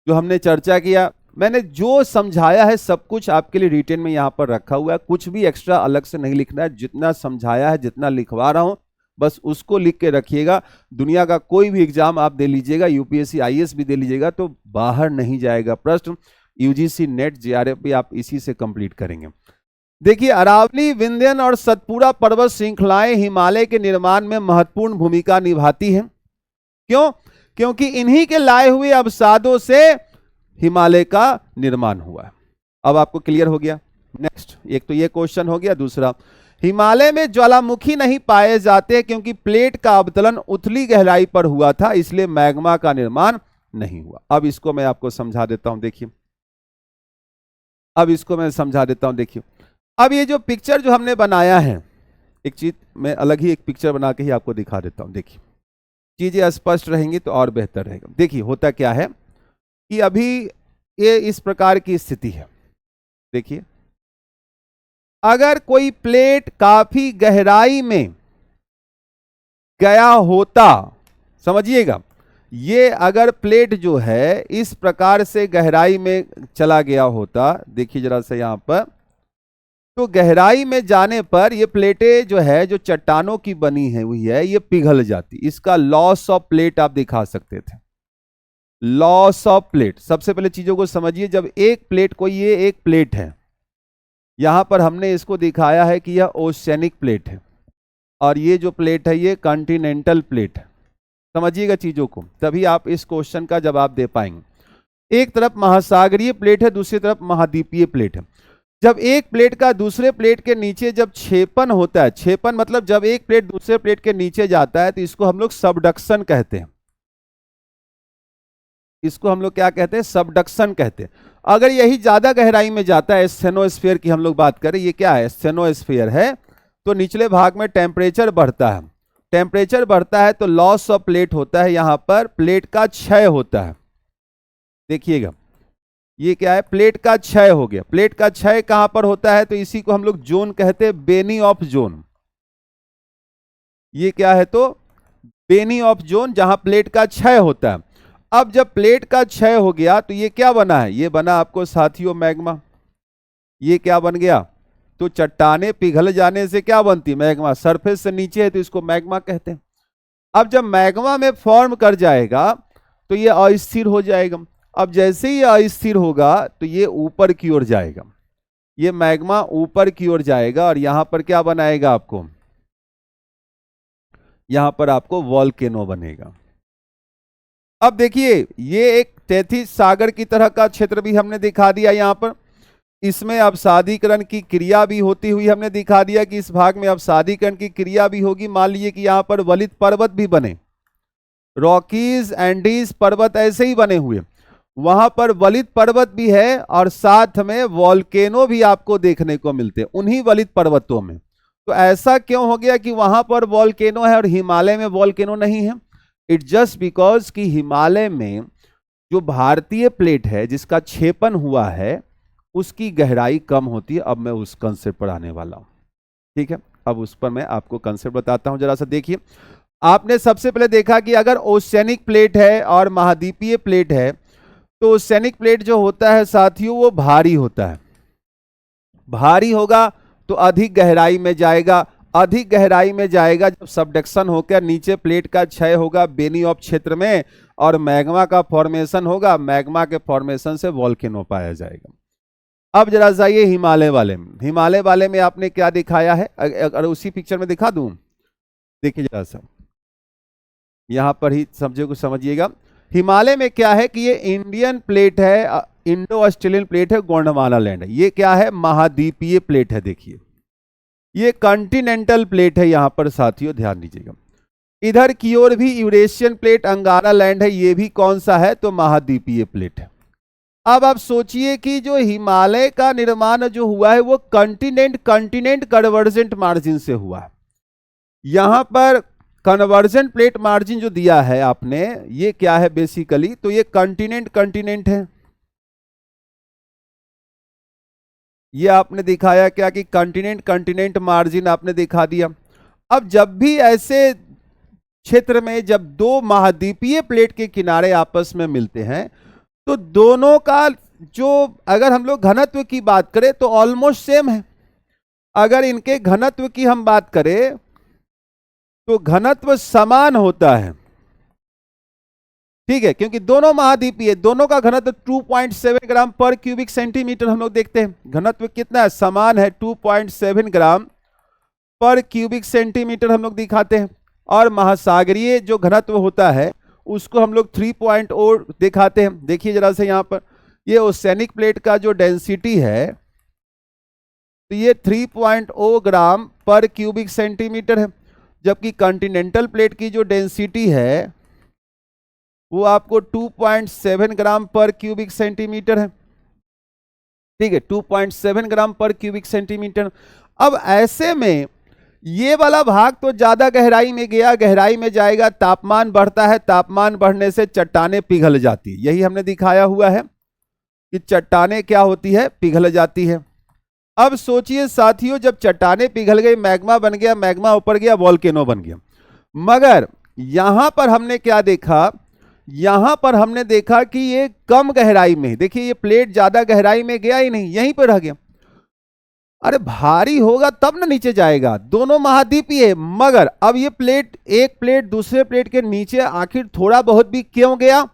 जो हमने चर्चा किया, मैंने जो समझाया है सब कुछ आपके लिए रिटेन में यहां पर रखा हुआ है, कुछ भी एक्स्ट्रा अलग से नहीं लिखना है। जितना समझाया है, जितना लिखवा रहा हूं, बस उसको लिख के रखिएगा। दुनिया का कोई भी एग्जाम आप दे लीजिएगा, यूपीएससी आईएएस भी दे लीजिएगा, तो बाहर नहीं जाएगा प्रश्न। यूजीसी नेट जेआरएफ भी आप इसी से कंप्लीट करेंगे। देखिए अरावली, विंध्यन और सतपुड़ा पर्वत श्रृंखलाएं हिमालय के निर्माण में महत्वपूर्ण भूमिका निभाती हैं। क्यों? क्योंकि इन्हीं के लाए हुए अवसादों से हिमालय का निर्माण हुआ है। अब आपको क्लियर हो गया। नेक्स्ट, एक तो ये क्वेश्चन हो गया। दूसरा, हिमालय में ज्वालामुखी नहीं पाए जाते क्योंकि प्लेट का अवतलन उथली गहराई पर हुआ था, इसलिए मैग्मा का निर्माण नहीं हुआ। अब इसको मैं आपको समझा देता हूं। देखिए अब इसको मैं समझा देता हूं। देखिए अब ये जो पिक्चर जो हमने बनाया है, एक चीज मैं अलग ही एक पिक्चर बना के ही आपको दिखा देता हूं। देखिए चीजें स्पष्ट रहेंगी तो और बेहतर रहेगा। देखिए होता क्या है कि अभी ये इस प्रकार की स्थिति है। देखिए अगर कोई प्लेट काफी गहराई में गया होता, समझिएगा, ये अगर प्लेट जो है इस प्रकार से गहराई में चला गया होता, देखिए जरा सा यहां पर, तो गहराई में जाने पर ये प्लेटें जो है, जो चट्टानों की बनी है हुई है, ये पिघल जाती। इसका लॉस ऑफ प्लेट आप दिखा सकते थे। लॉस ऑफ प्लेट, सबसे पहले चीजों को समझिए। जब एक प्लेट, कोई ये एक प्लेट है, यहां पर हमने इसको दिखाया है कि यह ओशियनिक प्लेट है, और ये जो प्लेट है ये कॉन्टिनेंटल प्लेट है। समझिएगा चीजों को, तभी आप इस क्वेश्चन का जवाब दे पाएंगे। एक तरफ महासागरीय प्लेट है, दूसरी तरफ महाद्वीपीय प्लेट है। जब एक प्लेट का दूसरे प्लेट के नीचे जब छेपन होता है, छेपन मतलब जब एक प्लेट दूसरे प्लेट के नीचे जाता है, तो इसको हम लोग सबडक्शन कहते हैं। इसको हम लोग क्या कहते हैं? सबडक्शन कहते हैं। अगर यही ज्यादा गहराई में जाता है, स्टेनोस्फीयर की हम लोग बात करें, ये क्या है? स्टेनोस्फीयर है, तो निचले भाग में टेम्परेचर बढ़ता है। टेम्परेचर बढ़ता है तो लॉस ऑफ प्लेट होता है, यहां पर प्लेट का क्षय होता है। देखिएगा ये क्या है? प्लेट का क्षय हो गया। प्लेट का क्षय कहां पर होता है? तो इसी को हम लोग जोन कहते हैं, बेनी ऑफ जोन। ये क्या है? तो बेनी ऑफ जोन, जहां प्लेट का क्षय होता है। अब जब प्लेट का क्षय हो गया तो ये क्या बना है? ये बना आपको साथियों मैग्मा। ये क्या बन गया? तो चट्टाने पिघल जाने से क्या बनती? मैग्मा। सरफेस से नीचे है तो इसको मैग्मा कहते हैं। अब जब मैग्मा में फॉर्म कर जाएगा तो ये अस्थिर हो जाएगा। अब जैसे ही अस्थिर होगा तो ये ऊपर की ओर जाएगा, ये मैग्मा ऊपर की ओर जाएगा, और यहां पर क्या बनाएगा आपको? यहां पर आपको वॉल्केनो बनेगा। अब देखिए ये एक तैथिस सागर की तरह का क्षेत्र भी हमने दिखा दिया। यहां पर इसमें अवसादीकरण की क्रिया भी होती हुई हमने दिखा दिया कि इस भाग में अवसादीकरण की क्रिया भी होगी। मान लीजिए कि यहां पर वलित पर्वत भी बने, रॉकीज एंडीज पर्वत ऐसे ही बने हुए, वहां पर वलित पर्वत भी है और साथ में वॉल्केनो भी आपको देखने को मिलते हैं उन्हीं वलित पर्वतों में। तो ऐसा क्यों हो गया कि वहां पर वॉल्केनो है और हिमालय में वॉल्केनो नहीं है? इट जस्ट बिकॉज कि हिमालय में जो भारतीय प्लेट है जिसका छेपन हुआ है उसकी गहराई कम होती है। अब मैं उस कंसेप्ट पर आने वाला हूं, ठीक है? अब उस पर मैं आपको कंसेप्ट बताता हूं। जरा सा देखिए, आपने सबसे पहले देखा कि अगर ओशियनिक प्लेट है और महाद्वीपीय प्लेट है तो ओसेनिक प्लेट जो होता है साथियों वो भारी होता है, भारी होगा तो अधिक गहराई में जाएगा, अधिक गहराई में जाएगा जब सबडक्शन होकर नीचे प्लेट का क्षय होगा बेनियोफ क्षेत्र में और मैग्मा का फॉर्मेशन होगा, मैग्मा के फॉर्मेशन से वोल्केनो पाया जाएगा। अब जरा जाइए हिमालय वाले में, हिमालय वाले में आपने क्या दिखाया है, अगर उसी पिक्चर में दिखा दूं, देखिए जरा सा यहां पर ही सब्जेक्ट को समझिएगा। हिमालय में क्या है कि ये इंडियन प्लेट है, इंडो ऑस्ट्रेलियन प्लेट है, गोंडवाना लैंड है, ये क्या है महाद्वीपीय प्लेट है। देखिए ये कॉन्टिनेंटल प्लेट है यहां पर साथियों, ध्यान दीजिएगा। इधर की ओर भी यूरेशियन प्लेट अंगारा लैंड है, ये भी कौन सा है तो महाद्वीपीय प्लेट है। अब आप सोचिए कि जो हिमालय का निर्माण जो हुआ है वो कंटिनेंट कन्वर्जेंट मार्जिन से हुआ है। यहां पर कन्वर्जेंट प्लेट मार्जिन जो दिया है आपने, ये क्या है बेसिकली, तो ये कंटिनेंट है। ये आपने दिखाया क्या कि कंटिनेंट मार्जिन आपने दिखा दिया। अब जब भी ऐसे क्षेत्र में जब दो महाद्वीपीय प्लेट के किनारे आपस में मिलते हैं तो दोनों का जो, अगर हम लोग घनत्व की बात करें तो ऑलमोस्ट सेम है। अगर इनके घनत्व की हम बात करें तो घनत्व समान होता है, ठीक है, क्योंकि दोनों महाद्वीपीय, दोनों का घनत्व 2.7 ग्राम पर क्यूबिक सेंटीमीटर हम लोग देखते हैं। घनत्व कितना है, समान है, 2.7 ग्राम पर क्यूबिक सेंटीमीटर हम लोग दिखाते हैं। और महासागरीय जो घनत्व होता है उसको हम लोग 3.0 दिखाते हैं। देखिए जरा से यहां पर ये ओसेनिक प्लेट का जो डेंसिटी है तो ये 3.0 ग्राम पर क्यूबिक सेंटीमीटर है, जबकि कॉन्टिनेंटल प्लेट की जो डेंसिटी है वो आपको 2.7 ग्राम पर क्यूबिक सेंटीमीटर है, ठीक है, 2.7 ग्राम पर क्यूबिक सेंटीमीटर। अब ऐसे में ये वाला भाग तो ज्यादा गहराई में गया, गहराई में जाएगा, तापमान बढ़ता है, तापमान बढ़ने से चट्टानें पिघल जाती है। यही हमने दिखाया हुआ है कि चट्टानें क्या होती है, पिघल जाती है। अब सोचिए साथियों, जब चट्टानें पिघल गई, मैग्मा बन गया, मैग्मा ऊपर गया, वोल्केनो बन गया। मगर यहां पर हमने क्या देखा, यहां पर हमने देखा कि ये कम गहराई में, देखिए ये प्लेट ज्यादा गहराई में गया ही नहीं, यहीं पर रह गया। अरे भारी होगा तब ना नीचे जाएगा, दोनों महाद्वीपीय है। मगर अब ये प्लेट, एक प्लेट दूसरे प्लेट के नीचे आखिर थोड़ा बहुत भी क्यों गया,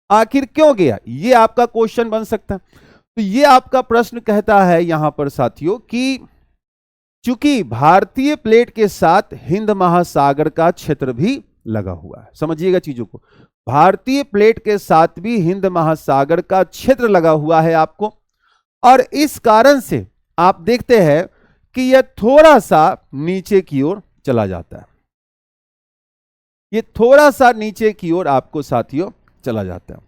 आखिर क्यों गया, ये आपका क्वेश्चन बन सकता है। तो ये आपका प्रश्न कहता है यहां पर साथियों कि चूंकि भारतीय प्लेट के साथ हिंद महासागर का क्षेत्र भी लगा हुआ है, समझिएगा चीजों को, भारतीय प्लेट के साथ भी हिंद महासागर का क्षेत्र लगा हुआ है आपको। और इस कारण से आप देखते हैं कि यह थोड़ा सा नीचे की ओर चला जाता है, ये थोड़ा सा नीचे की ओर आपको साथियों चला जाता है,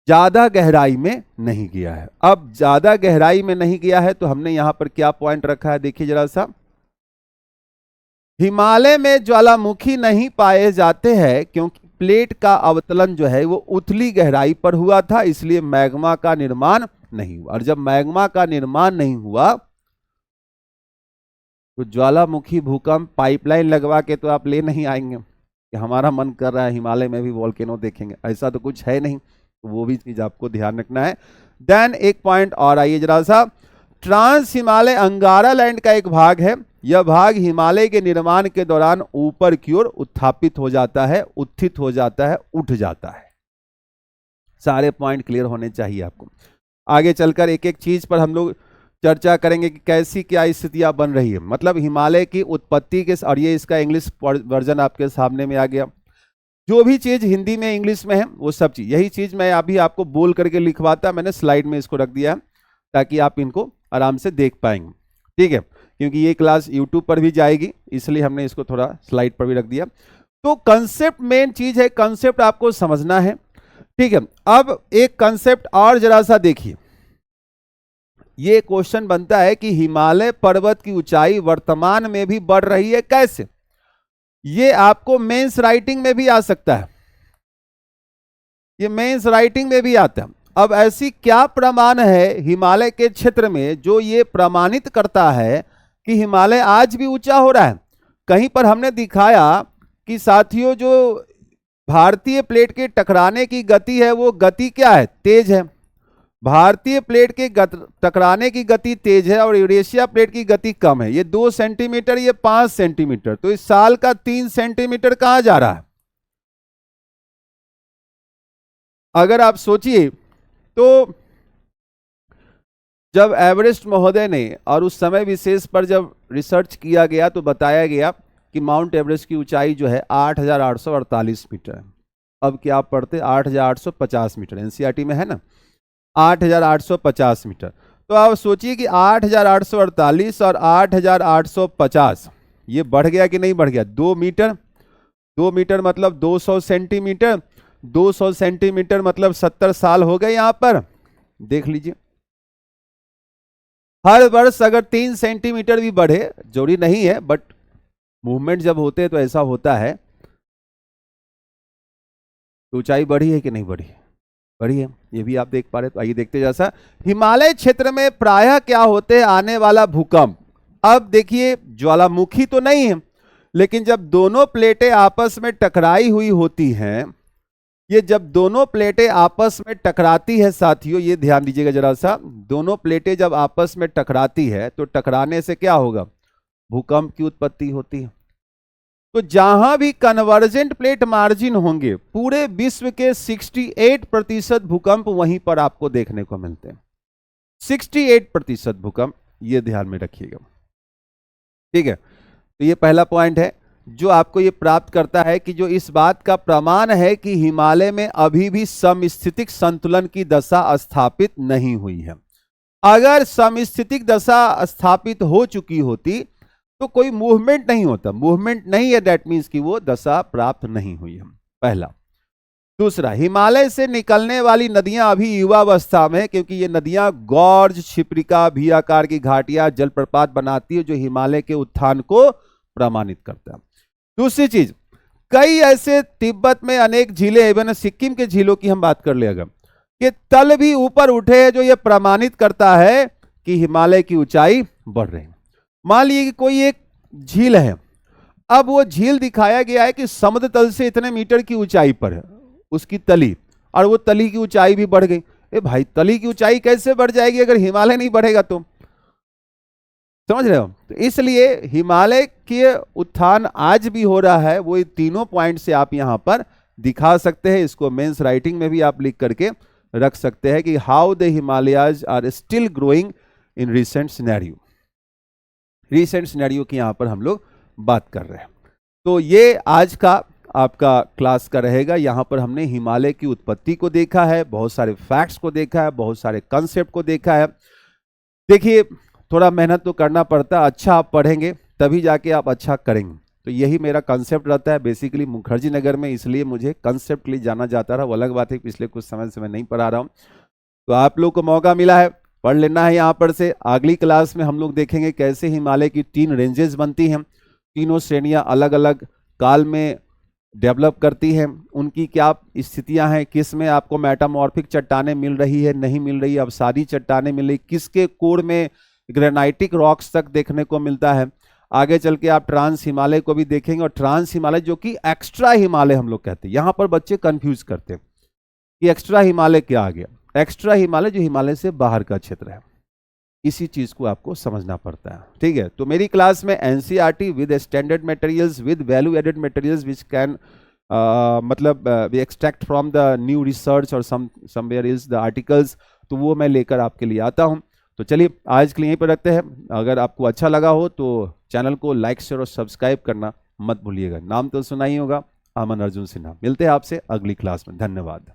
ज्यादा गहराई में नहीं गया है। अब ज्यादा गहराई में नहीं गया है तो हमने यहां पर क्या पॉइंट रखा है, देखिए जरा सा, हिमालय में ज्वालामुखी नहीं पाए जाते हैं क्योंकि प्लेट का अवतलन जो है वो उथली गहराई पर हुआ था, इसलिए मैग्मा का निर्माण नहीं हुआ। और जब मैग्मा का निर्माण नहीं हुआ तो ज्वालामुखी भूकंप पाइपलाइन लगवा के तो आप ले नहीं आएंगे कि हमारा मन कर रहा है हिमालय में भी वोल्केनो देखेंगे, ऐसा तो कुछ है नहीं, तो वो भी चीज आपको ध्यान रखना है। देन एक पॉइंट और आइए जरा सा, ट्रांस हिमालय अंगारा लैंड का एक भाग है, यह भाग हिमालय के निर्माण के दौरान ऊपर की ओर उत्थापित हो जाता है, उत्थित हो जाता है, उठ जाता है। सारे पॉइंट क्लियर होने चाहिए आपको। आगे चलकर एक एक चीज पर हम लोग चर्चा करेंगे कि कैसी क्या स्थितियां बन रही है, मतलब हिमालय की उत्पत्ति के, और ये इसका इंग्लिश वर्जन आपके सामने में आ गया। जो भी चीज हिंदी में इंग्लिश में है वो सब चीज, यही चीज मैं अभी आपको बोल करके लिखवाता, मैंने स्लाइड में इसको रख दिया ताकि आप इनको आराम से देख पाएंगे, ठीक है, क्योंकि ये क्लास यूट्यूब पर भी जाएगी, इसलिए हमने इसको थोड़ा स्लाइड पर भी रख दिया। तो कंसेप्ट मेन चीज है, कंसेप्ट आपको समझना है, ठीक है। अब एक कंसेप्ट और जरा सा देखिए, ये क्वेश्चन बनता है कि हिमालय पर्वत की ऊंचाई वर्तमान में भी बढ़ रही है, कैसे? ये आपको मेंस राइटिंग में भी आ सकता है, ये मेंस राइटिंग में भी आता है। अब ऐसी क्या प्रमाण है हिमालय के क्षेत्र में जो ये प्रमाणित करता है कि हिमालय आज भी ऊंचा हो रहा है? कहीं पर हमने दिखाया कि साथियों जो भारतीय प्लेट के टकराने की गति है वो गति क्या है? तेज है। भारतीय प्लेट के टकराने की गति तेज है और यूरेशिया प्लेट की गति कम है। ये 2 सेंटीमीटर, ये 5 सेंटीमीटर, तो इस साल का 3 सेंटीमीटर कहां जा रहा है? अगर आप सोचिए तो जब एवरेस्ट महोदय ने और उस समय विशेष पर जब रिसर्च किया गया तो बताया गया कि माउंट एवरेस्ट की ऊंचाई जो है 8,848 मीटर है। अब क्या आप पढ़ते? 8,850 मीटर, एनसीईआरटी में है ना, 8,850 मीटर। तो आप सोचिए कि 8,848 और 8,850 ये बढ़ गया कि नहीं बढ़ गया? 2 मीटर। 2 मीटर मतलब 200 सेंटीमीटर। 200 सेंटीमीटर मतलब 70 साल हो गए। यहां पर देख लीजिए, हर वर्ष अगर 3 सेंटीमीटर भी बढ़े, जरूरी नहीं है, बट मूवमेंट जब होते हैं तो ऐसा होता है। तो ऊंचाई बढ़ी है कि नहीं बढ़ी? बढ़ी है, ये भी आप देख पा रहे। तो आइए देखते जैसा हिमालय क्षेत्र में प्रायः क्या होते हैं आने वाला भूकंप। अब देखिए, ज्वालामुखी तो नहीं है, लेकिन जब दोनों प्लेटें आपस में टकराई हुई होती हैं, ये जब दोनों प्लेटें आपस में टकराती है साथियों, ये ध्यान दीजिएगा जरा सा, दोनों प्लेटें जब आपस में टकराती है तो टकराने से क्या होगा? भूकंप की उत्पत्ति होती है। तो जहां भी कन्वर्जेंट प्लेट मार्जिन होंगे, पूरे विश्व के 68% भूकंप वहीं पर आपको देखने को मिलते हैं। 68% भूकंप, ये ध्यान में रखिएगा, ठीक है। तो ये पहला पॉइंट है जो आपको ये प्राप्त करता है कि जो इस बात का प्रमाण है कि हिमालय में अभी भी समस्थितिक संतुलन की दशा स्थापित नहीं हुई है। अगर समस्थितिक दशा स्थापित हो चुकी होती तो कोई मूवमेंट नहीं होता। मूवमेंट नहीं है, दैट मीन्स कि वो दशा प्राप्त नहीं हुई है, पहला। दूसरा, हिमालय से निकलने वाली नदियां अभी युवावस्था में, क्योंकि ये नदियां गॉर्ज, छिप्रिका, भी आकार की घाटियां, जलप्रपात बनाती है जो हिमालय के उत्थान को प्रमाणित करता है। दूसरी चीज, कई ऐसे तिब्बत में अनेक झीलें, एवं सिक्किम के झीलों की हम बात कर ले अगर, कि तल भी ऊपर उठे हैं, जो ये प्रमाणित करता है कि हिमालय की ऊंचाई बढ़ रही है। मान लीजिए कि कोई एक झील है, अब वो झील दिखाया गया है कि समुद्र तल से इतने मीटर की ऊंचाई पर है उसकी तली, और वो तली की ऊंचाई भी बढ़ गई। ए भाई, तली की ऊंचाई कैसे बढ़ जाएगी अगर हिमालय नहीं बढ़ेगा? तो समझ रहे हो? तो इसलिए हिमालय के उत्थान आज भी हो रहा है। वो तीनों पॉइंट से आप यहां पर दिखा सकते हैं। इसको मेंस राइटिंग में भी आप लिख करके रख सकते हैं कि how the Himalayas are still growing in recent scenario. Recent scenario की यहां पर हम लोग बात कर रहे हैं। तो ये आज का आपका क्लास का रहेगा। यहां पर हमने हिमालय की उत्पत्ति को देखा है, बहुत सारे फैक्ट्स को देखा है, बहुत सारे कंसेप्ट को देखा है। देखिए, थोड़ा मेहनत तो करना पड़ता है, अच्छा आप पढ़ेंगे तभी जाके आप अच्छा करेंगे। तो यही मेरा कंसेप्ट रहता है बेसिकली मुखर्जी नगर में, इसलिए मुझे कंसेप्ट के लिए जाना जाता रहा। वो अलग बात है, पिछले कुछ समय से मैं नहीं पढ़ा रहा हूँ। तो आप लोग को मौका मिला है, पढ़ लेना है यहाँ पर से। अगली क्लास में हम लोग देखेंगे कैसे हिमालय की 3 रेंजेस बनती हैं, तीनों श्रेणियाँ अलग अलग काल में डेवलप करती हैं, उनकी क्या स्थितियां हैं, किस में आपको मेटामॉर्फिक चट्टानें मिल रही है, नहीं मिल रही, अब सारी चट्टानें मिल रही, किसके कोर में ग्रेनाइटिक रॉक्स तक देखने को मिलता है। आगे चल के आप ट्रांस हिमालय को भी देखेंगे, और ट्रांस हिमालय जो कि एक्स्ट्रा हिमालय हम लोग कहते हैं। यहाँ पर बच्चे कंफ्यूज करते हैं कि एक्स्ट्रा हिमालय क्या आ गया। एक्स्ट्रा हिमालय जो हिमालय से बाहर का क्षेत्र है, इसी चीज को आपको समझना पड़ता है, ठीक है। तो मेरी क्लास में NCERT with standard materials with value added materials which can मतलब we extract from the new research और समवेयर इज द आर्टिकल्स, तो वो मैं लेकर आपके लिए आता हूं। तो चलिए आज के लिए यहीं पर रखते हैं। अगर आपको अच्छा लगा हो तो चैनल को लाइक शेयर और सब्सक्राइब करना मत भूलिएगा। नाम तो सुना ही होगा, अमन अर्जुन सिन्हा। मिलते हैं आपसे अगली क्लास में। धन्यवाद।